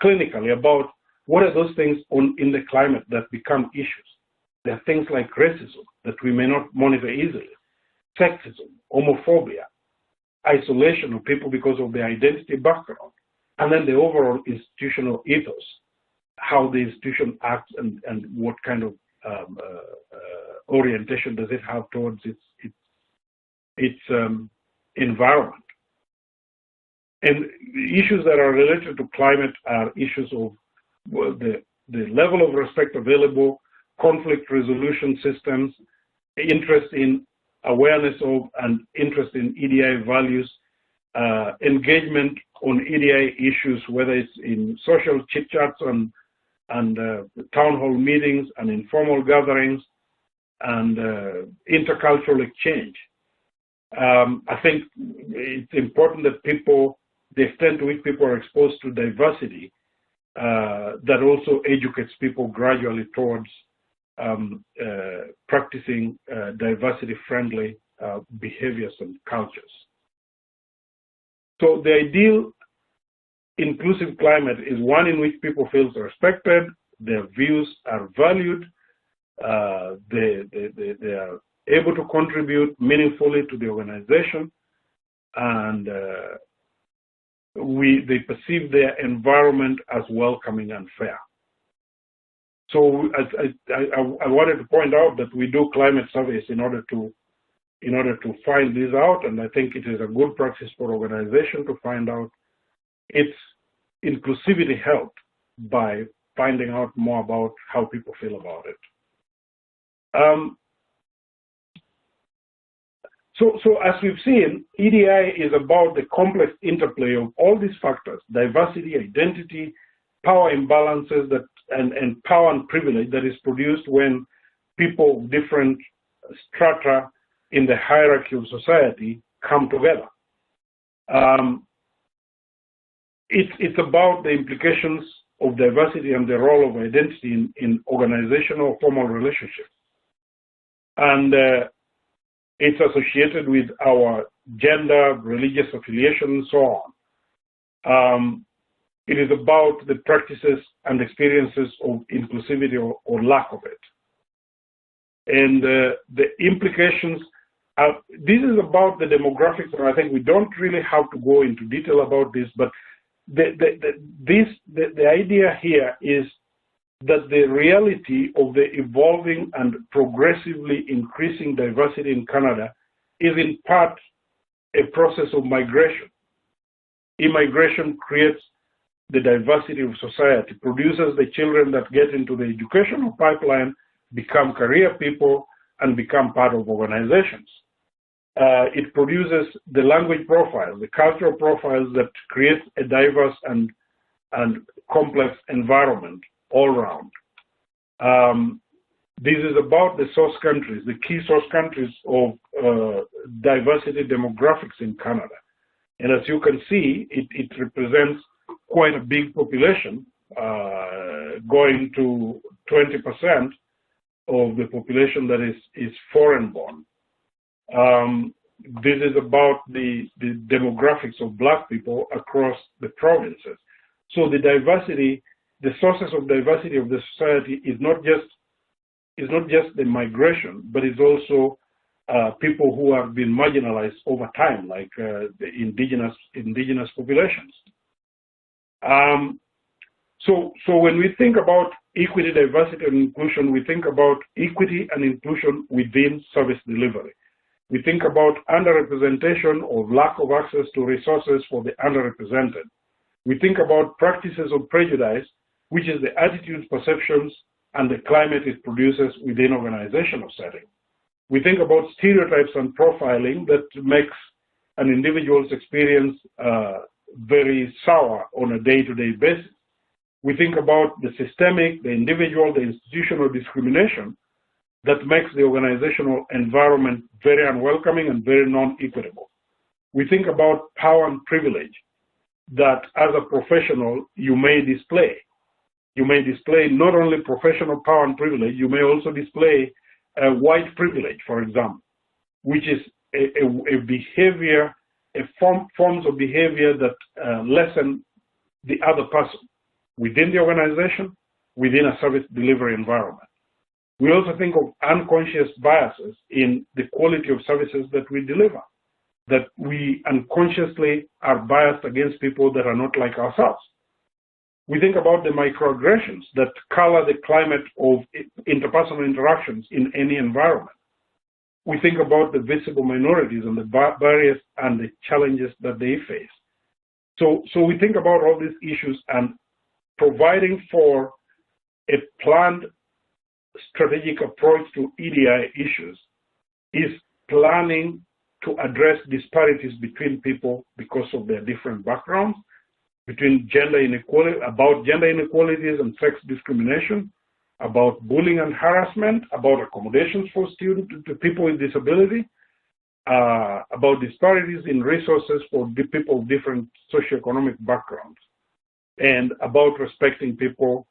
clinically about what are those things in the climate that become issues. There are things like racism that we may not monitor easily, sexism, homophobia, isolation of people because of their identity background, and then the overall institutional ethos, how the institution acts and what kind of orientation does it have towards its environment. And issues that are related to climate are issues of the level of respect available, conflict resolution systems, interest in awareness of and interest in EDI values, engagement on EDI issues, whether it's in social chit-chats and town hall meetings and informal gatherings and intercultural exchange. I think it's important that people the extent to which people are exposed to diversity, that also educates people gradually towards practicing diversity-friendly behaviors and cultures. So the ideal inclusive climate is one in which people feel respected, their views are valued, they are able to contribute meaningfully to the organization, and they perceive their environment as welcoming and fair. So I wanted to point out that we do climate surveys in order to find this out, and I think it is a good practice for organization to find out its inclusivity helped by finding out more about how people feel about it. So as we've seen, EDI is about the complex interplay of all these factors: diversity, identity, power imbalances and power and privilege that is produced when people of different strata in the hierarchy of society come together. It's about the implications of diversity and the role of identity in organizational formal relationships. And it's associated with our gender, religious affiliation, and so on. It is about the practices and experiences of inclusivity or lack of it. And the implications, this is about the demographics, and I think we don't really have to go into detail about this, but the idea here is that the reality of the evolving and progressively increasing diversity in Canada is in part a process of migration. Immigration creates the diversity of society, produces the children that get into the educational pipeline, become career people, and become part of organizations. It produces the language profiles, the cultural profiles that create a diverse and complex environment all around. This is about the source countries, the key source countries of diversity demographics in Canada. And as you can see, it represents quite a big population, going to 20% of the population that is foreign-born. This is about the demographics of Black people across the provinces. So the diversity, the sources of diversity of the society is not just the migration, but it's also people who have been marginalized over time, like the indigenous populations. So when we think about equity, diversity, and inclusion, we think about equity and inclusion within service delivery. We think about underrepresentation or lack of access to resources for the underrepresented. We think about practices of prejudice, which is the attitudes, perceptions, and the climate it produces within organizational setting. We think about stereotypes and profiling that makes an individual's experience very sour on a day-to-day basis. We think about the systemic, the individual, the institutional discrimination that makes the organizational environment very unwelcoming and very non-equitable. We think about power and privilege that as a professional you may display. You may display not only professional power and privilege, you may also display white privilege, for example, which is a behavior, forms of behavior that lessen the other person within the organization, within a service delivery environment. We also think of unconscious biases in the quality of services that we deliver, that we unconsciously are biased against people that are not like ourselves. We think about the microaggressions that color the climate of interpersonal interactions in any environment. We think about the visible minorities and the barriers and the challenges that they face. So we think about all these issues, and providing for a planned strategic approach to EDI issues is planning to address disparities between people because of their different backgrounds, between gender inequality, about gender inequalities and sex discrimination, about bullying and harassment, about accommodations for students, to people with disability, about disparities in resources for people of different socioeconomic backgrounds, and about respecting people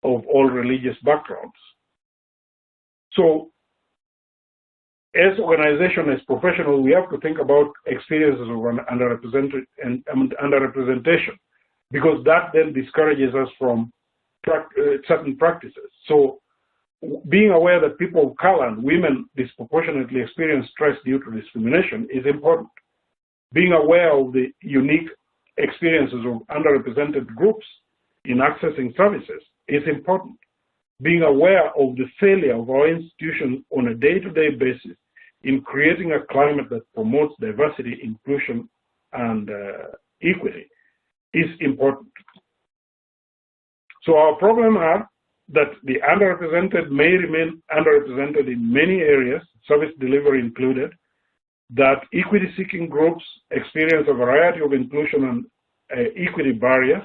of all religious backgrounds. So, as organization, as professionals, we have to think about experiences of underrepresentation, because that then discourages us from certain practices. So, being aware that people of color and women disproportionately experience stress due to discrimination is important. Being aware of the unique experiences of underrepresented groups in accessing services is important. Being aware of the failure of our institutions on a day-to-day basis in creating a climate that promotes diversity, inclusion, and equity is important. So our problem are that the underrepresented may remain underrepresented in many areas, service delivery included, that equity-seeking groups experience a variety of inclusion and equity barriers,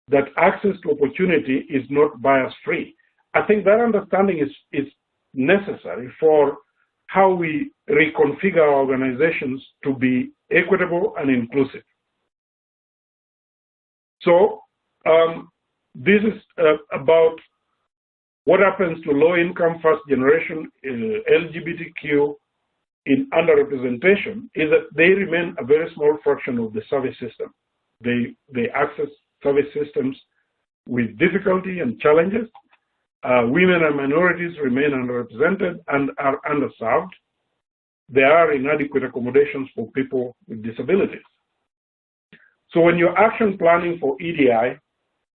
that access to opportunity is not bias-free. I think that understanding is necessary for how we reconfigure our organizations to be equitable and inclusive. So this is about what happens to low-income, first-generation LGBTQ in underrepresentation is that they remain a very small fraction of the service system. They access service systems with difficulty and challenges. Women and minorities remain underrepresented and are underserved. There are inadequate accommodations for people with disabilities. So when you're action planning for EDI,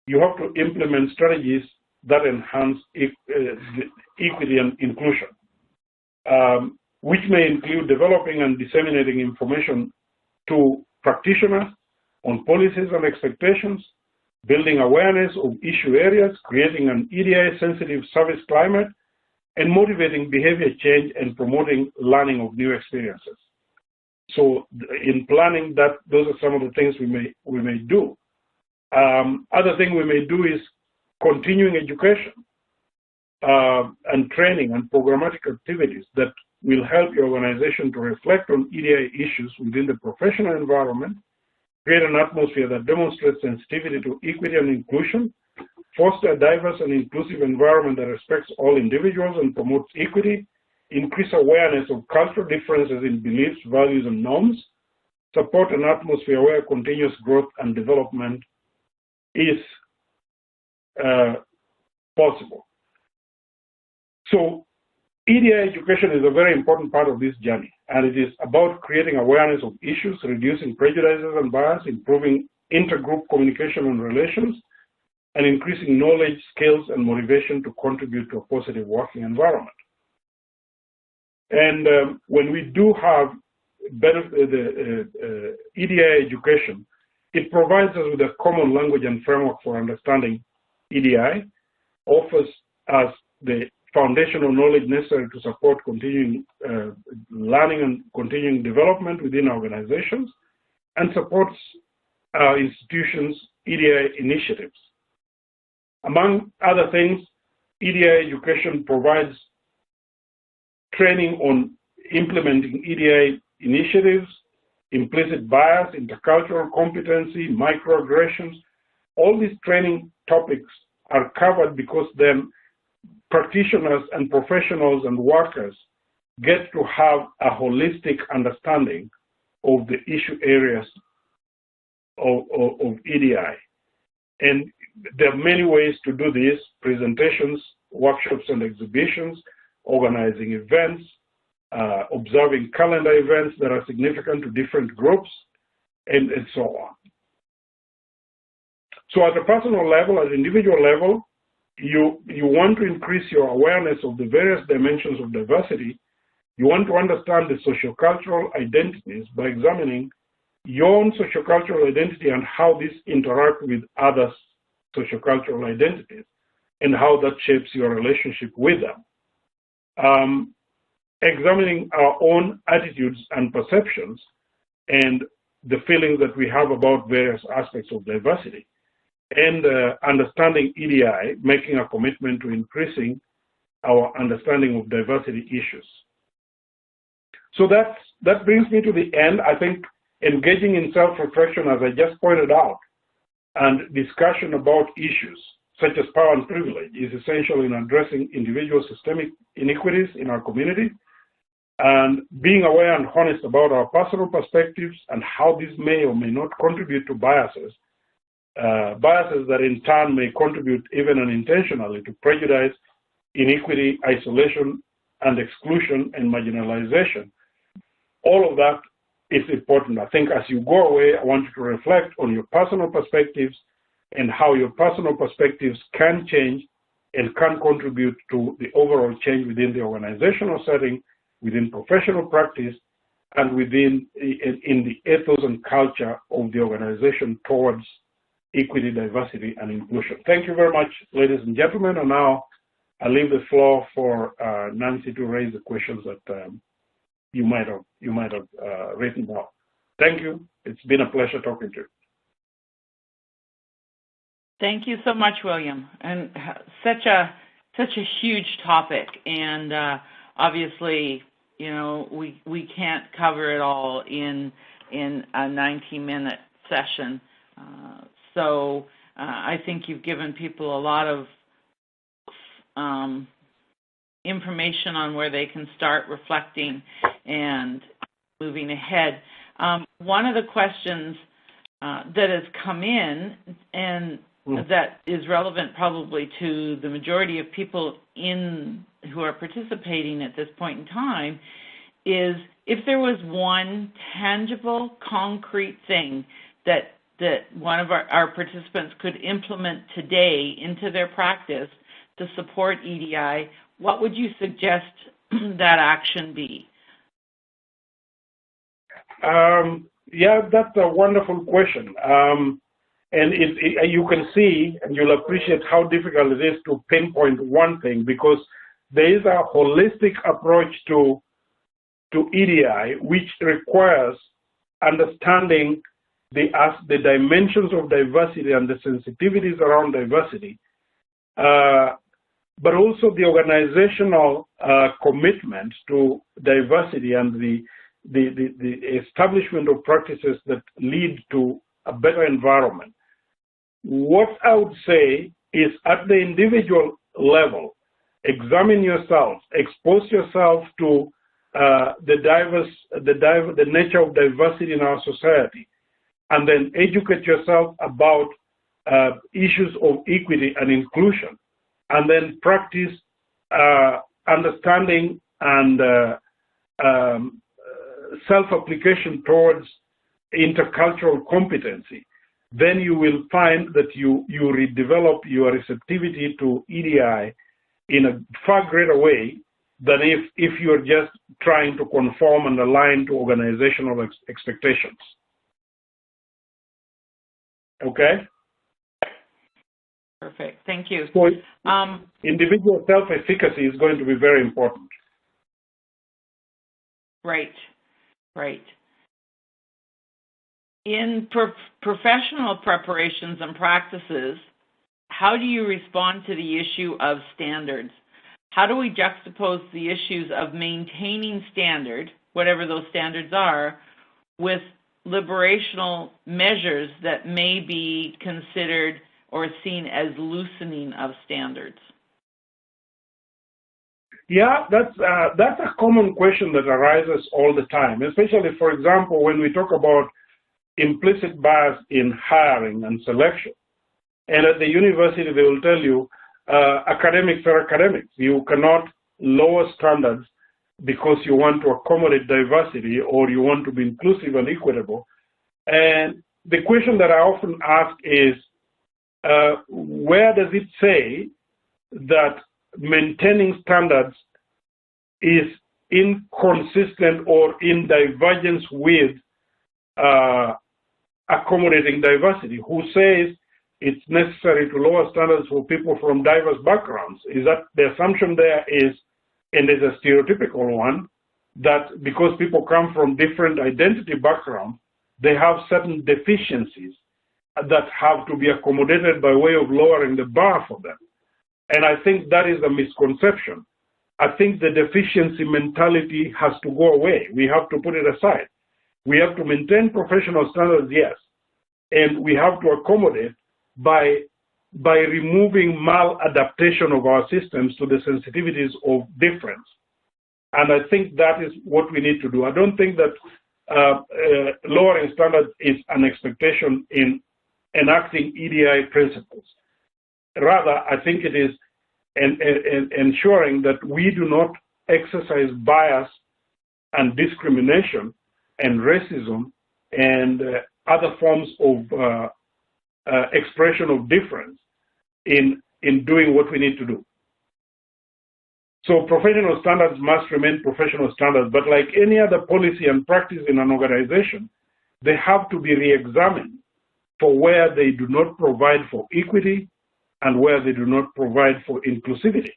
you have to implement strategies that enhance equity and inclusion, which may include developing and disseminating information to practitioners on policies and expectations, building awareness of issue areas, creating an EDI-sensitive service climate, and motivating behavior change and promoting learning of new experiences. So in planning that, those are some of the things we may do. Other thing we may do is continuing education and training and programmatic activities that will help your organization to reflect on EDI issues within the professional environment, create an atmosphere that demonstrates sensitivity to equity and inclusion, foster a diverse and inclusive environment that respects all individuals and promotes equity, increase awareness of cultural differences in beliefs, values, and norms, support an atmosphere where continuous growth and development is possible. So EDI education is a very important part of this journey, and it is about creating awareness of issues, reducing prejudices and bias, improving intergroup communication and relations, and increasing knowledge, skills, and motivation to contribute to a positive working environment. And when we do have EDI education, it provides us with a common language and framework for understanding EDI, offers us the foundational knowledge necessary to support continuing learning and continuing development within organizations, and supports our institutions' EDI initiatives. Among other things, EDI education provides training on implementing EDI initiatives, implicit bias, intercultural competency, microaggressions. All these training topics are covered because then practitioners and professionals and workers get to have a holistic understanding of the issue areas of EDI. And there are many ways to do this: presentations, workshops and exhibitions, organizing events, observing calendar events that are significant to different groups, and so on. So at a personal level, at an individual level, you want to increase your awareness of the various dimensions of diversity. You want to understand the sociocultural identities by examining your own sociocultural identity and how these interact with others' sociocultural identities, and how that shapes your relationship with them. Examining our own attitudes and perceptions and the feelings that we have about various aspects of diversity, and understanding EDI, making a commitment to increasing our understanding of diversity issues. So that brings me to the end. I think engaging in self-reflection, as I just pointed out, and discussion about issues such as power and privilege is essential in addressing individual systemic inequities in our community, and being aware and honest about our personal perspectives and how these may or may not contribute to biases that in turn may contribute even unintentionally to prejudice, inequity, isolation, and exclusion and marginalization. All of that is important. I think as you go away, I want you to reflect on your personal perspectives and how your personal perspectives can change and can contribute to the overall change within the organizational setting, within professional practice, and within in the ethos and culture of the organization towards equity, diversity, and inclusion. Thank you very much, ladies and gentlemen. And now I leave the floor for Nancy to raise the questions that you might have written down. Thank you. It's been a pleasure talking to you. Thank you so much, William. And such a huge topic, and obviously, you know, we can't cover it all in a 90-minute session. So I think you've given people a lot of information on where they can start reflecting and moving ahead. One of the questions that has come in, and that is relevant probably to the majority of people who are participating at this point in time, is if there was one tangible, concrete thing that one of our participants could implement today into their practice to support EDI, what would you suggest that action be? Yeah, that's a wonderful question. And you can see, and you'll appreciate how difficult it is to pinpoint one thing, because there is a holistic approach to EDI, which requires understanding the dimensions of diversity and the sensitivities around diversity, but also the organizational commitment to diversity and the establishment of practices that lead to a better environment. What I would say is, at the individual level, examine yourself, expose yourself to the nature of diversity in our society, and then educate yourself about issues of equity and inclusion, and then practice understanding and self-application towards intercultural competency. Then you will find that you redevelop your receptivity to EDI in a far greater way than if you're just trying to conform and align to organizational expectations. Okay? Perfect. Thank you. So individual self-efficacy is going to be very important. Right. Right. In professional preparations and practices, how do you respond to the issue of standards? How do we juxtapose the issues of maintaining standard, whatever those standards are, with liberational measures that may be considered or seen as loosening of standards? Yeah, that's a common question that arises all the time, especially, for example, when we talk about implicit bias in hiring and selection. And at the university, they will tell you, academics are academics. You cannot lower standards because you want to accommodate diversity or you want to be inclusive and equitable. And the question that I often ask is, where does it say that maintaining standards is inconsistent or in divergence with accommodating diversity? Who says it's necessary to lower standards for people from diverse backgrounds? Is that the assumption there is, and there's a stereotypical one, that because people come from different identity backgrounds, they have certain deficiencies that have to be accommodated by way of lowering the bar for them. And I think that is a misconception. I think the deficiency mentality has to go away. We have to put it aside. We have to maintain professional standards, yes, and we have to accommodate by removing maladaptation of our systems to the sensitivities of difference. And I think that is what we need to do. I don't think that lowering standards is an expectation in enacting EDI principles. Rather, I think it is ensuring that we do not exercise bias and discrimination and racism and other forms of expression of difference in doing what we need to do. So professional standards must remain professional standards, but like any other policy and practice in an organization, they have to be re-examined for where they do not provide for equity and where they do not provide for inclusivity.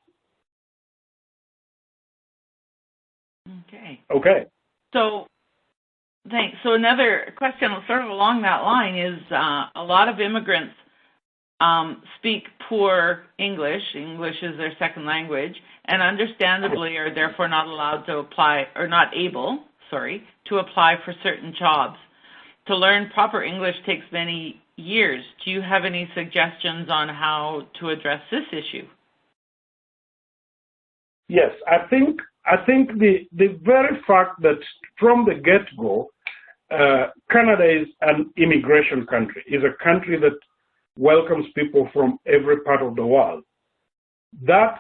Okay. Okay. So, thanks. So another question sort of along that line is a lot of immigrants speak poor English. English is their second language, and understandably are therefore not allowed to apply, or not able, to apply for certain jobs. To learn proper English takes many years. Do you have any suggestions on how to address this issue? Yes, I think the very fact that from the get-go, Canada is an immigration country, is a country that welcomes people from every part of the world. That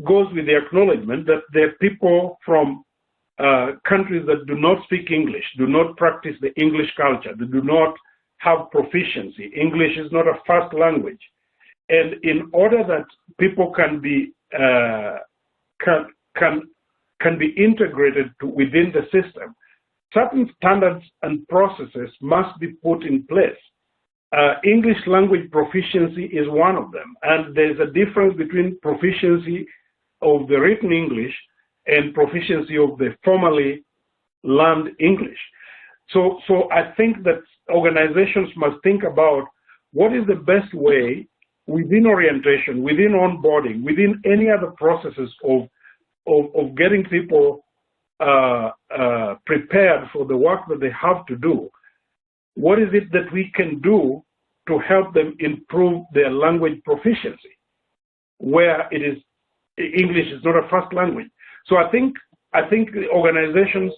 goes with the acknowledgement that there are people from countries that do not speak English, do not practice the English culture, they do not have proficiency. English is not a first language. And in order that people can be integrated within the system, certain standards and processes must be put in place. English language proficiency is one of them, and there's a difference between proficiency of the written English and proficiency of the formally learned English. So I think that organizations must think about what is the best way within orientation, within onboarding, within any other processes of getting people prepared for the work that they have to do. What is it that we can do to help them improve their language proficiency, where it is English is not a first language? So I think the organizations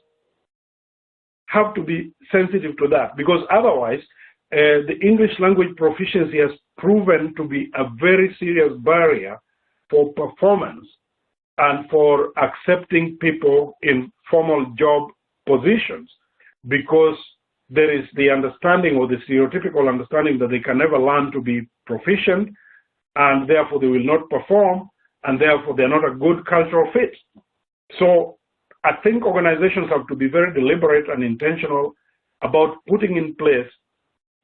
have to be sensitive to that, because otherwise the English language proficiency has proven to be a very serious barrier for performance and for accepting people in formal job positions, because there is the understanding, or the stereotypical understanding, that they can never learn to be proficient, and therefore they will not perform, and therefore they're not a good cultural fit. So I think organizations have to be very deliberate and intentional about putting in place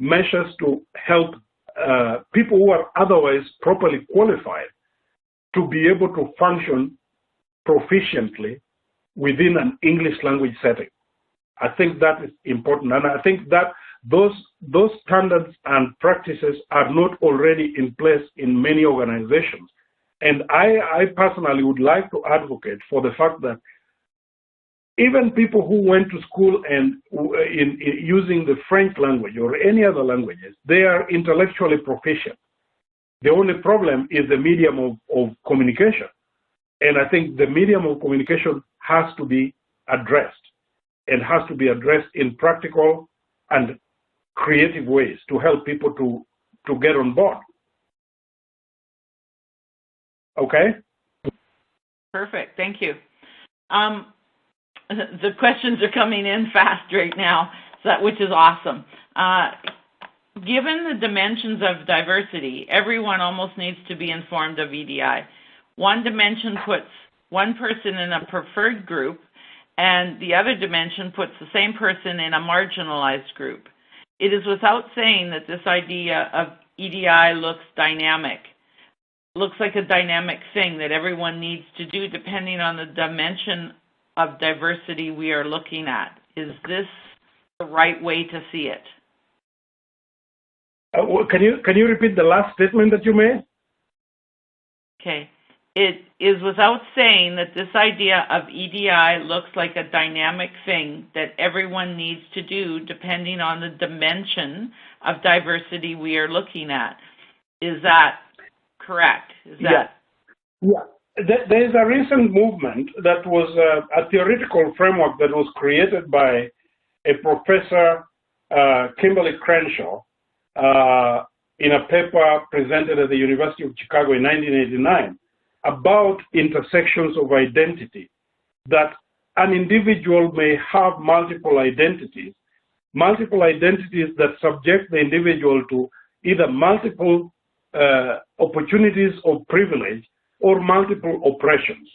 measures to help people who are otherwise properly qualified to be able to function proficiently within an English language setting. I think that is important, and I think that those standards and practices are not already in place in many organizations. And I personally would like to advocate for the fact that even people who went to school and in using the French language or any other languages, they are intellectually proficient. The only problem is the medium of communication. And I think the medium of communication has to be addressed, and has to be addressed in practical and creative ways to help people to get on board. Okay? Perfect, thank you. The questions are coming in fast right now, which is awesome. Given the dimensions of diversity, everyone almost needs to be informed of EDI. One dimension puts one person in a preferred group, and the other dimension puts the same person in a marginalized group. It is without saying that this idea of EDI looks dynamic. Looks like a dynamic thing that everyone needs to do depending on the dimension of diversity we are looking at. Is this the right way to see it? Can you repeat the last statement that you made? Okay. it is without saying that this idea of EDI looks like a dynamic thing that everyone needs to do depending on the dimension of diversity we are looking at. Is that correct? Yeah. There is a recent movement that was a theoretical framework that was created by a professor, Kimberly Crenshaw, in a paper presented at the University of Chicago in 1989 about intersections of identity, that an individual may have multiple identities that subject the individual to either multiple opportunities of privilege or multiple oppressions,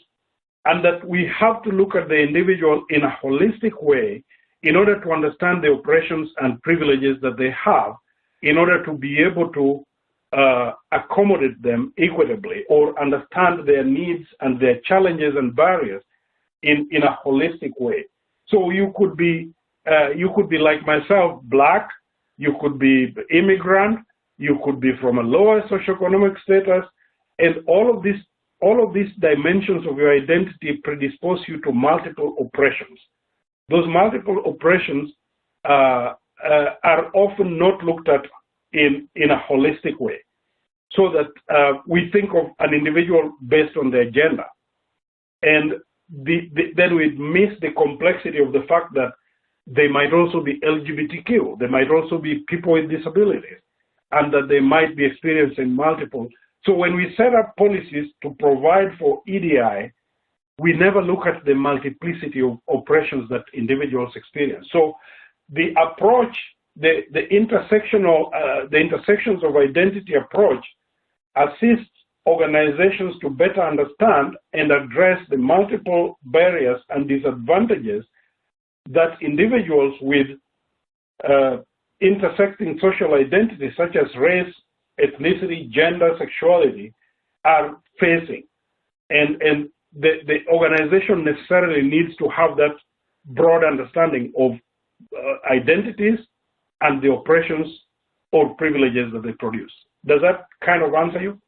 and that we have to look at the individual in a holistic way in order to understand the oppressions and privileges that they have in order to be able to accommodate them equitably or understand their needs and their challenges and barriers in a holistic way. So you could be like myself, Black, you could be immigrant, you could be from a lower socioeconomic status, and all of these dimensions of your identity predispose you to multiple oppressions. Those multiple oppressions are often not looked at in a holistic way, so that we think of an individual based on their gender. And then we miss the complexity of the fact that they might also be LGBTQ, they might also be people with disabilities, and that they might be experiencing multiple. So when we set up policies to provide for EDI, we never look at the multiplicity of oppressions that individuals experience. So the approach, the intersections of identity approach assists organizations to better understand and address the multiple barriers and disadvantages that individuals with intersecting social identities such as race, ethnicity, gender, sexuality are facing. And the organization necessarily needs to have that broad understanding of identities and the oppressions or privileges that they produce. Does that kind of answer you?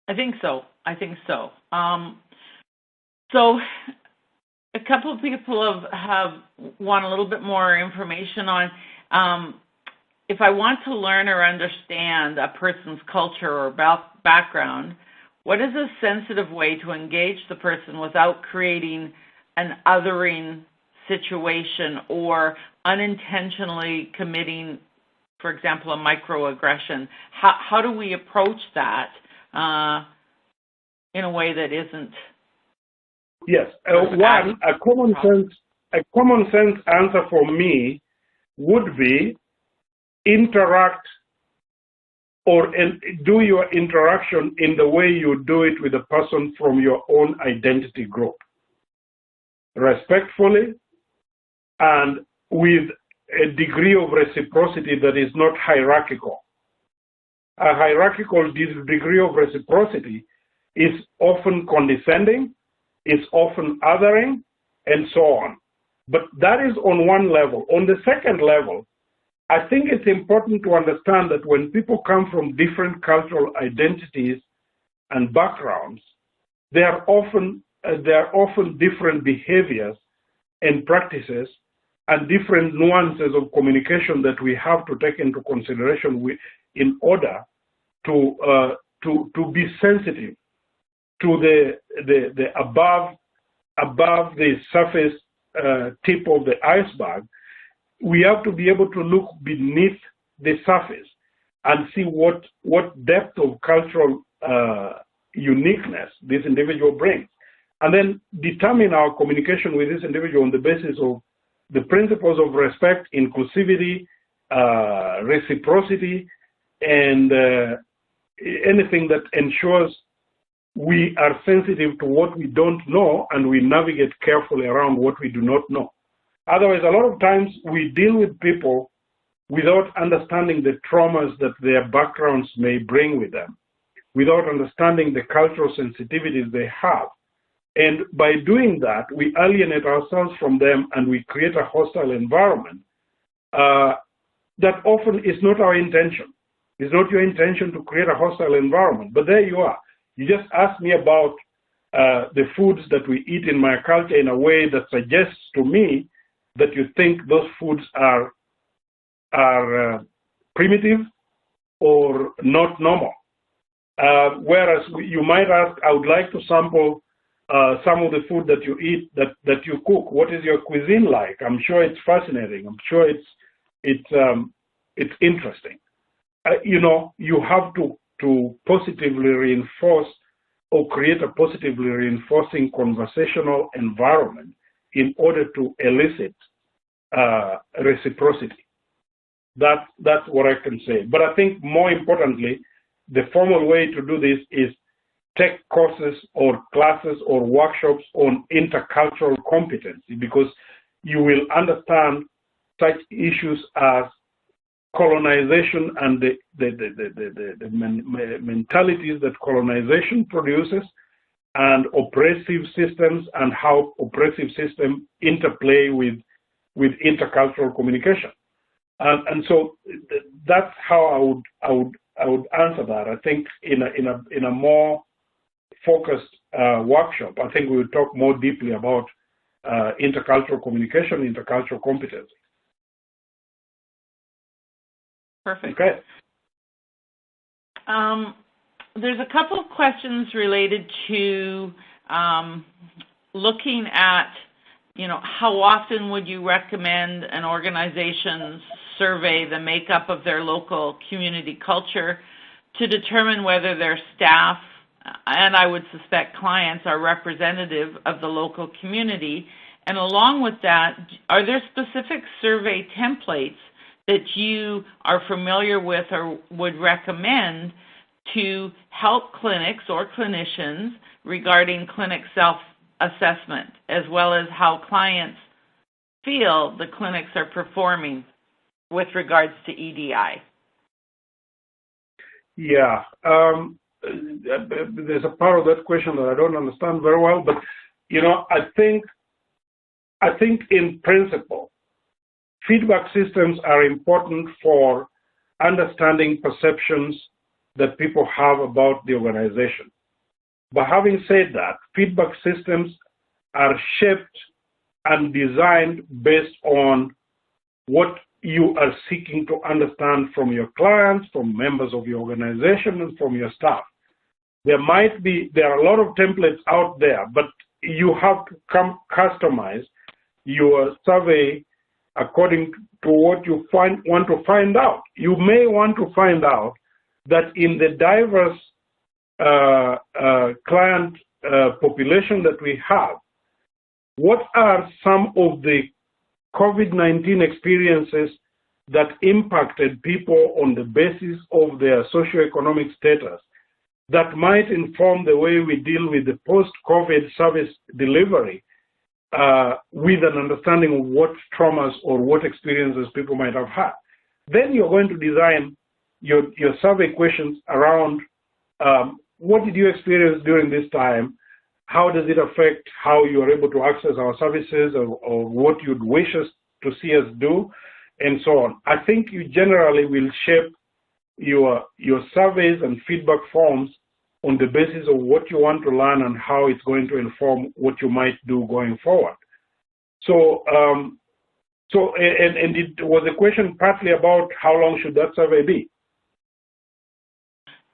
I think so. So a couple of people have want a little bit more information on if I want to learn or understand a person's culture or background, what is a sensitive way to engage the person without creating an othering situation or unintentionally committing, for example, a microaggression? How do we approach that in a way that isn't? Yes. One, a common sense answer for me would be interact or do your interaction in the way you do it with a person from your own identity group, respectfully and with a degree of reciprocity that is not hierarchical. A hierarchical degree of reciprocity is often condescending, is often othering, and so on. But that is on one level. On the second level, I think it's important to understand that when people come from different cultural identities and backgrounds, there are often different behaviors and practices and different nuances of communication that we have to take into consideration in order to be sensitive to the above the surface tip of the iceberg. We have to be able to look beneath the surface and see what depth of cultural uniqueness this individual brings, and then determine our communication with this individual on the basis of the principles of respect, inclusivity, reciprocity, and anything that ensures we are sensitive to what we don't know and we navigate carefully around what we do not know. Otherwise, a lot of times we deal with people without understanding the traumas that their backgrounds may bring with them, without understanding the cultural sensitivities they have. And by doing that, we alienate ourselves from them and we create a hostile environment that often is not our intention. It's not your intention to create a hostile environment, but there you are. You just ask me about the foods that we eat in my culture in a way that suggests to me that you think those foods are primitive or not normal. Whereas you might ask, I would like to sample some of the food that you eat, that you cook. What is your cuisine like? I'm sure it's fascinating. I'm sure it's interesting. You have to positively reinforce or create a positively reinforcing conversational environment in order to elicit reciprocity. That's what I can say. But I think more importantly, the formal way to do this is take courses or classes or workshops on intercultural competency, because you will understand such issues as colonization and the mentalities that colonization produces, and oppressive systems, and how oppressive systems interplay with intercultural communication. And so that's how I would answer that. I think in a more focused workshop, I think we will talk more deeply about intercultural communication, intercultural competency. Perfect. Okay. There's a couple of questions related to looking at, how often would you recommend an organization survey the makeup of their local community culture to determine whether their staff, and I would suspect clients, are representative of the local community? And along with that, are there specific survey templates that you are familiar with or would recommend to help clinics or clinicians regarding clinic self-assessment, as well as how clients feel the clinics are performing with regards to EDI? Yeah. There's a part of that question that I don't understand very well, but, I think in principle, feedback systems are important for understanding perceptions that people have about the organization. But having said that, feedback systems are shaped and designed based on what you are seeking to understand from your clients, from members of your organization, and from your staff. There are a lot of templates out there, but you have to customize your survey according to what you want to find out. You may want to find out that in the diverse client population that we have, what are some of the COVID-19 experiences that impacted people on the basis of their socioeconomic status that might inform the way we deal with the post-COVID service delivery with an understanding of what traumas or what experiences people might have had. Then you're going to design your survey questions around what did you experience during this time? How does it affect how you are able to access our services, or what you'd wish us to see us do, and so on. I think you generally will shape your surveys and feedback forms on the basis of what you want to learn and how it's going to inform what you might do going forward. So it was a question partly about how long should that survey be?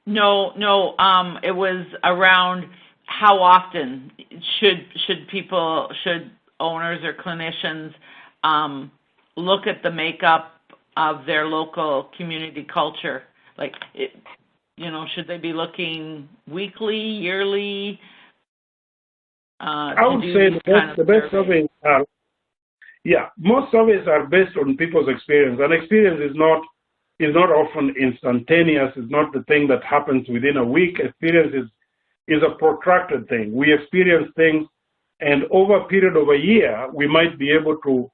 No, it was around how often should owners or clinicians look at the makeup of their local community culture? Like, should they be looking weekly, yearly? I would say the best surveys are, most surveys are based on people's experience, and experience is not often instantaneous. It's not the thing that happens within a week. Experience is a protracted thing. We experience things, and over a period of a year, we might be able to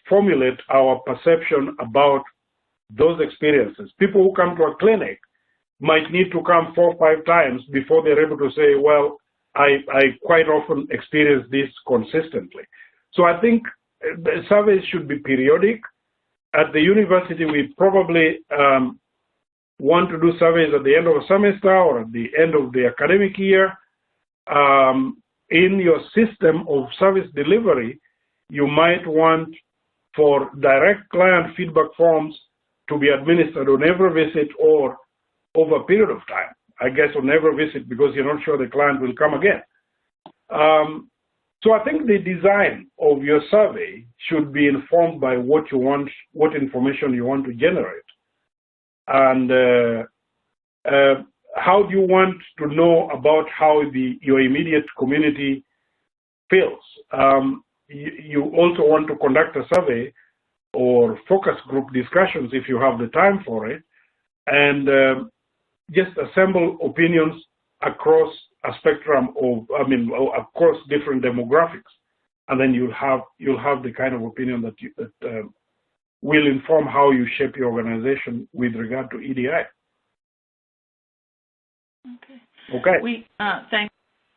formulate our perception about those experiences. People who come to a clinic might need to come 4 or 5 times before they're able to say, well, I quite often experience this consistently. So I think the surveys should be periodic. At the university, we probably want to do surveys at the end of a semester or at the end of the academic year, in your system of service delivery, you might want for direct client feedback forms to be administered on every visit or over a period of time. I guess on every visit because you're not sure the client will come again. So I think the design of your survey should be informed by what you want, what information you want to generate. And how do you want to know about how your immediate community feels? You also want to conduct a survey or focus group discussions if you have the time for it, and just assemble opinions across a spectrum of, across different demographics, and then you'll have the kind of opinion that will inform how you shape your organization with regard to EDI. Okay.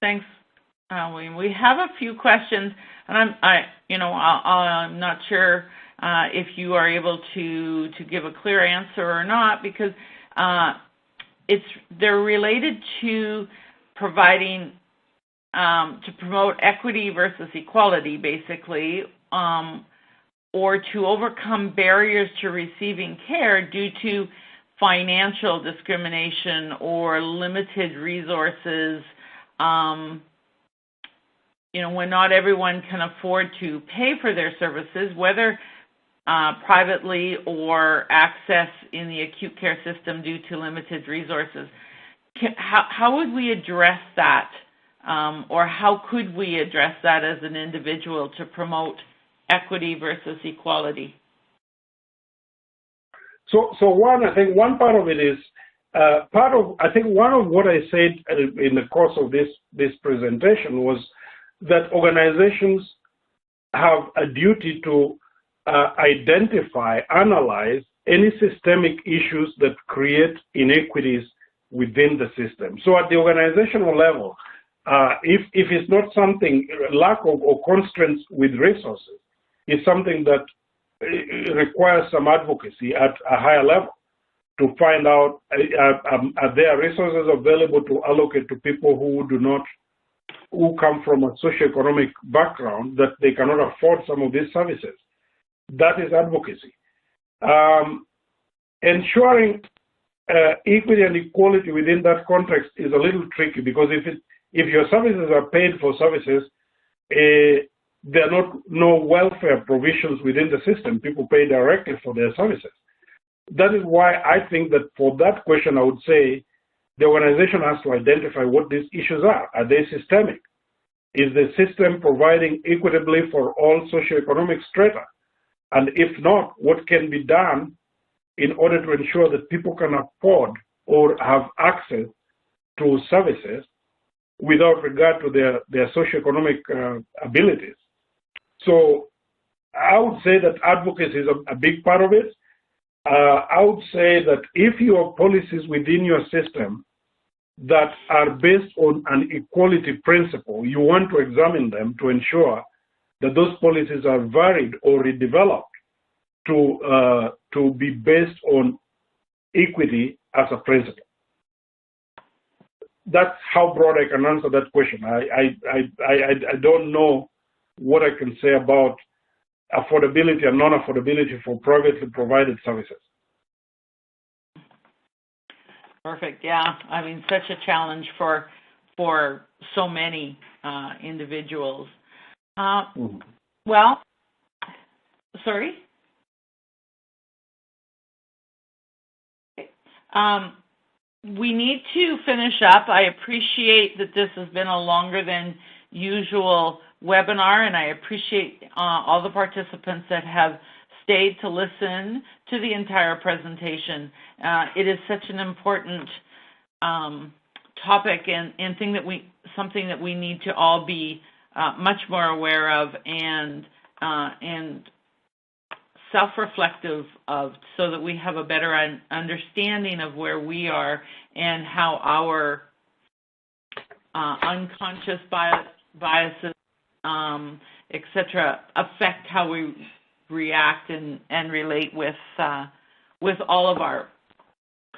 Thanks, William. We have a few questions, and I'm not sure if you are able to give a clear answer or not, because they're related to providing to promote equity versus equality, basically, or to overcome barriers to receiving care due to financial discrimination or limited resources. When not everyone can afford to pay for their services, whether privately or access in the acute care system due to limited resources. How would we address that, or how could we address that as an individual to promote equity versus equality? So I think one part of it is one of what I said in the course of this presentation was that organizations have a duty to identify, analyze any systemic issues that create inequities within the system. So at the organizational level, if it's not something, lack of or constraints with resources, is something that requires some advocacy at a higher level to find out are there resources available to allocate to people who come from a socioeconomic background that they cannot afford some of these services. That is advocacy. Ensuring equity and equality within that context is a little tricky, because if your services are paid for services, there are no welfare provisions within the system. People pay directly for their services. That is why I think that for that question, I would say the organization has to identify what these issues are. Are they systemic? Is the system providing equitably for all socioeconomic strata? And if not, what can be done in order to ensure that people can afford or have access to services without regard to their socioeconomic abilities? So I would say that advocacy is a big part of it. I would say that if you have policies within your system that are based on an equality principle, you want to examine them to ensure that those policies are varied or redeveloped to be based on equity as a principle. That's how broad I can answer that question. I don't know what I can say about affordability and non-affordability for privately provided services. Perfect. Yeah, I mean, such a challenge for so many individuals. Well, sorry. We need to finish up. I appreciate that this has been a longer than usual webinar, and I appreciate all the participants that have stayed to listen to the entire presentation. It is such an important topic and something that we need to all be much more aware of and self-reflective of, so that we have a better understanding of where we are and how our unconscious biases, etc., affect how we react and relate with all of our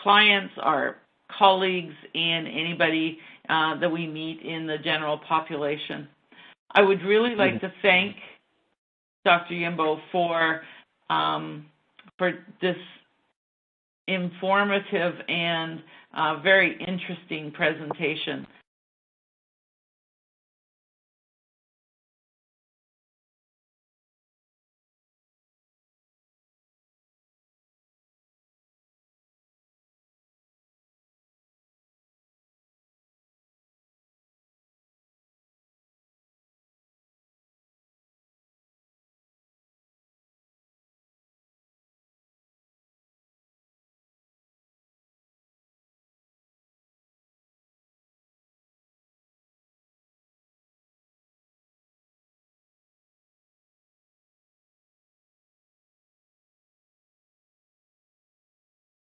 clients, our colleagues, and anybody that we meet in the general population. I would really like to thank Dr. Yimbo for this informative and very interesting presentation.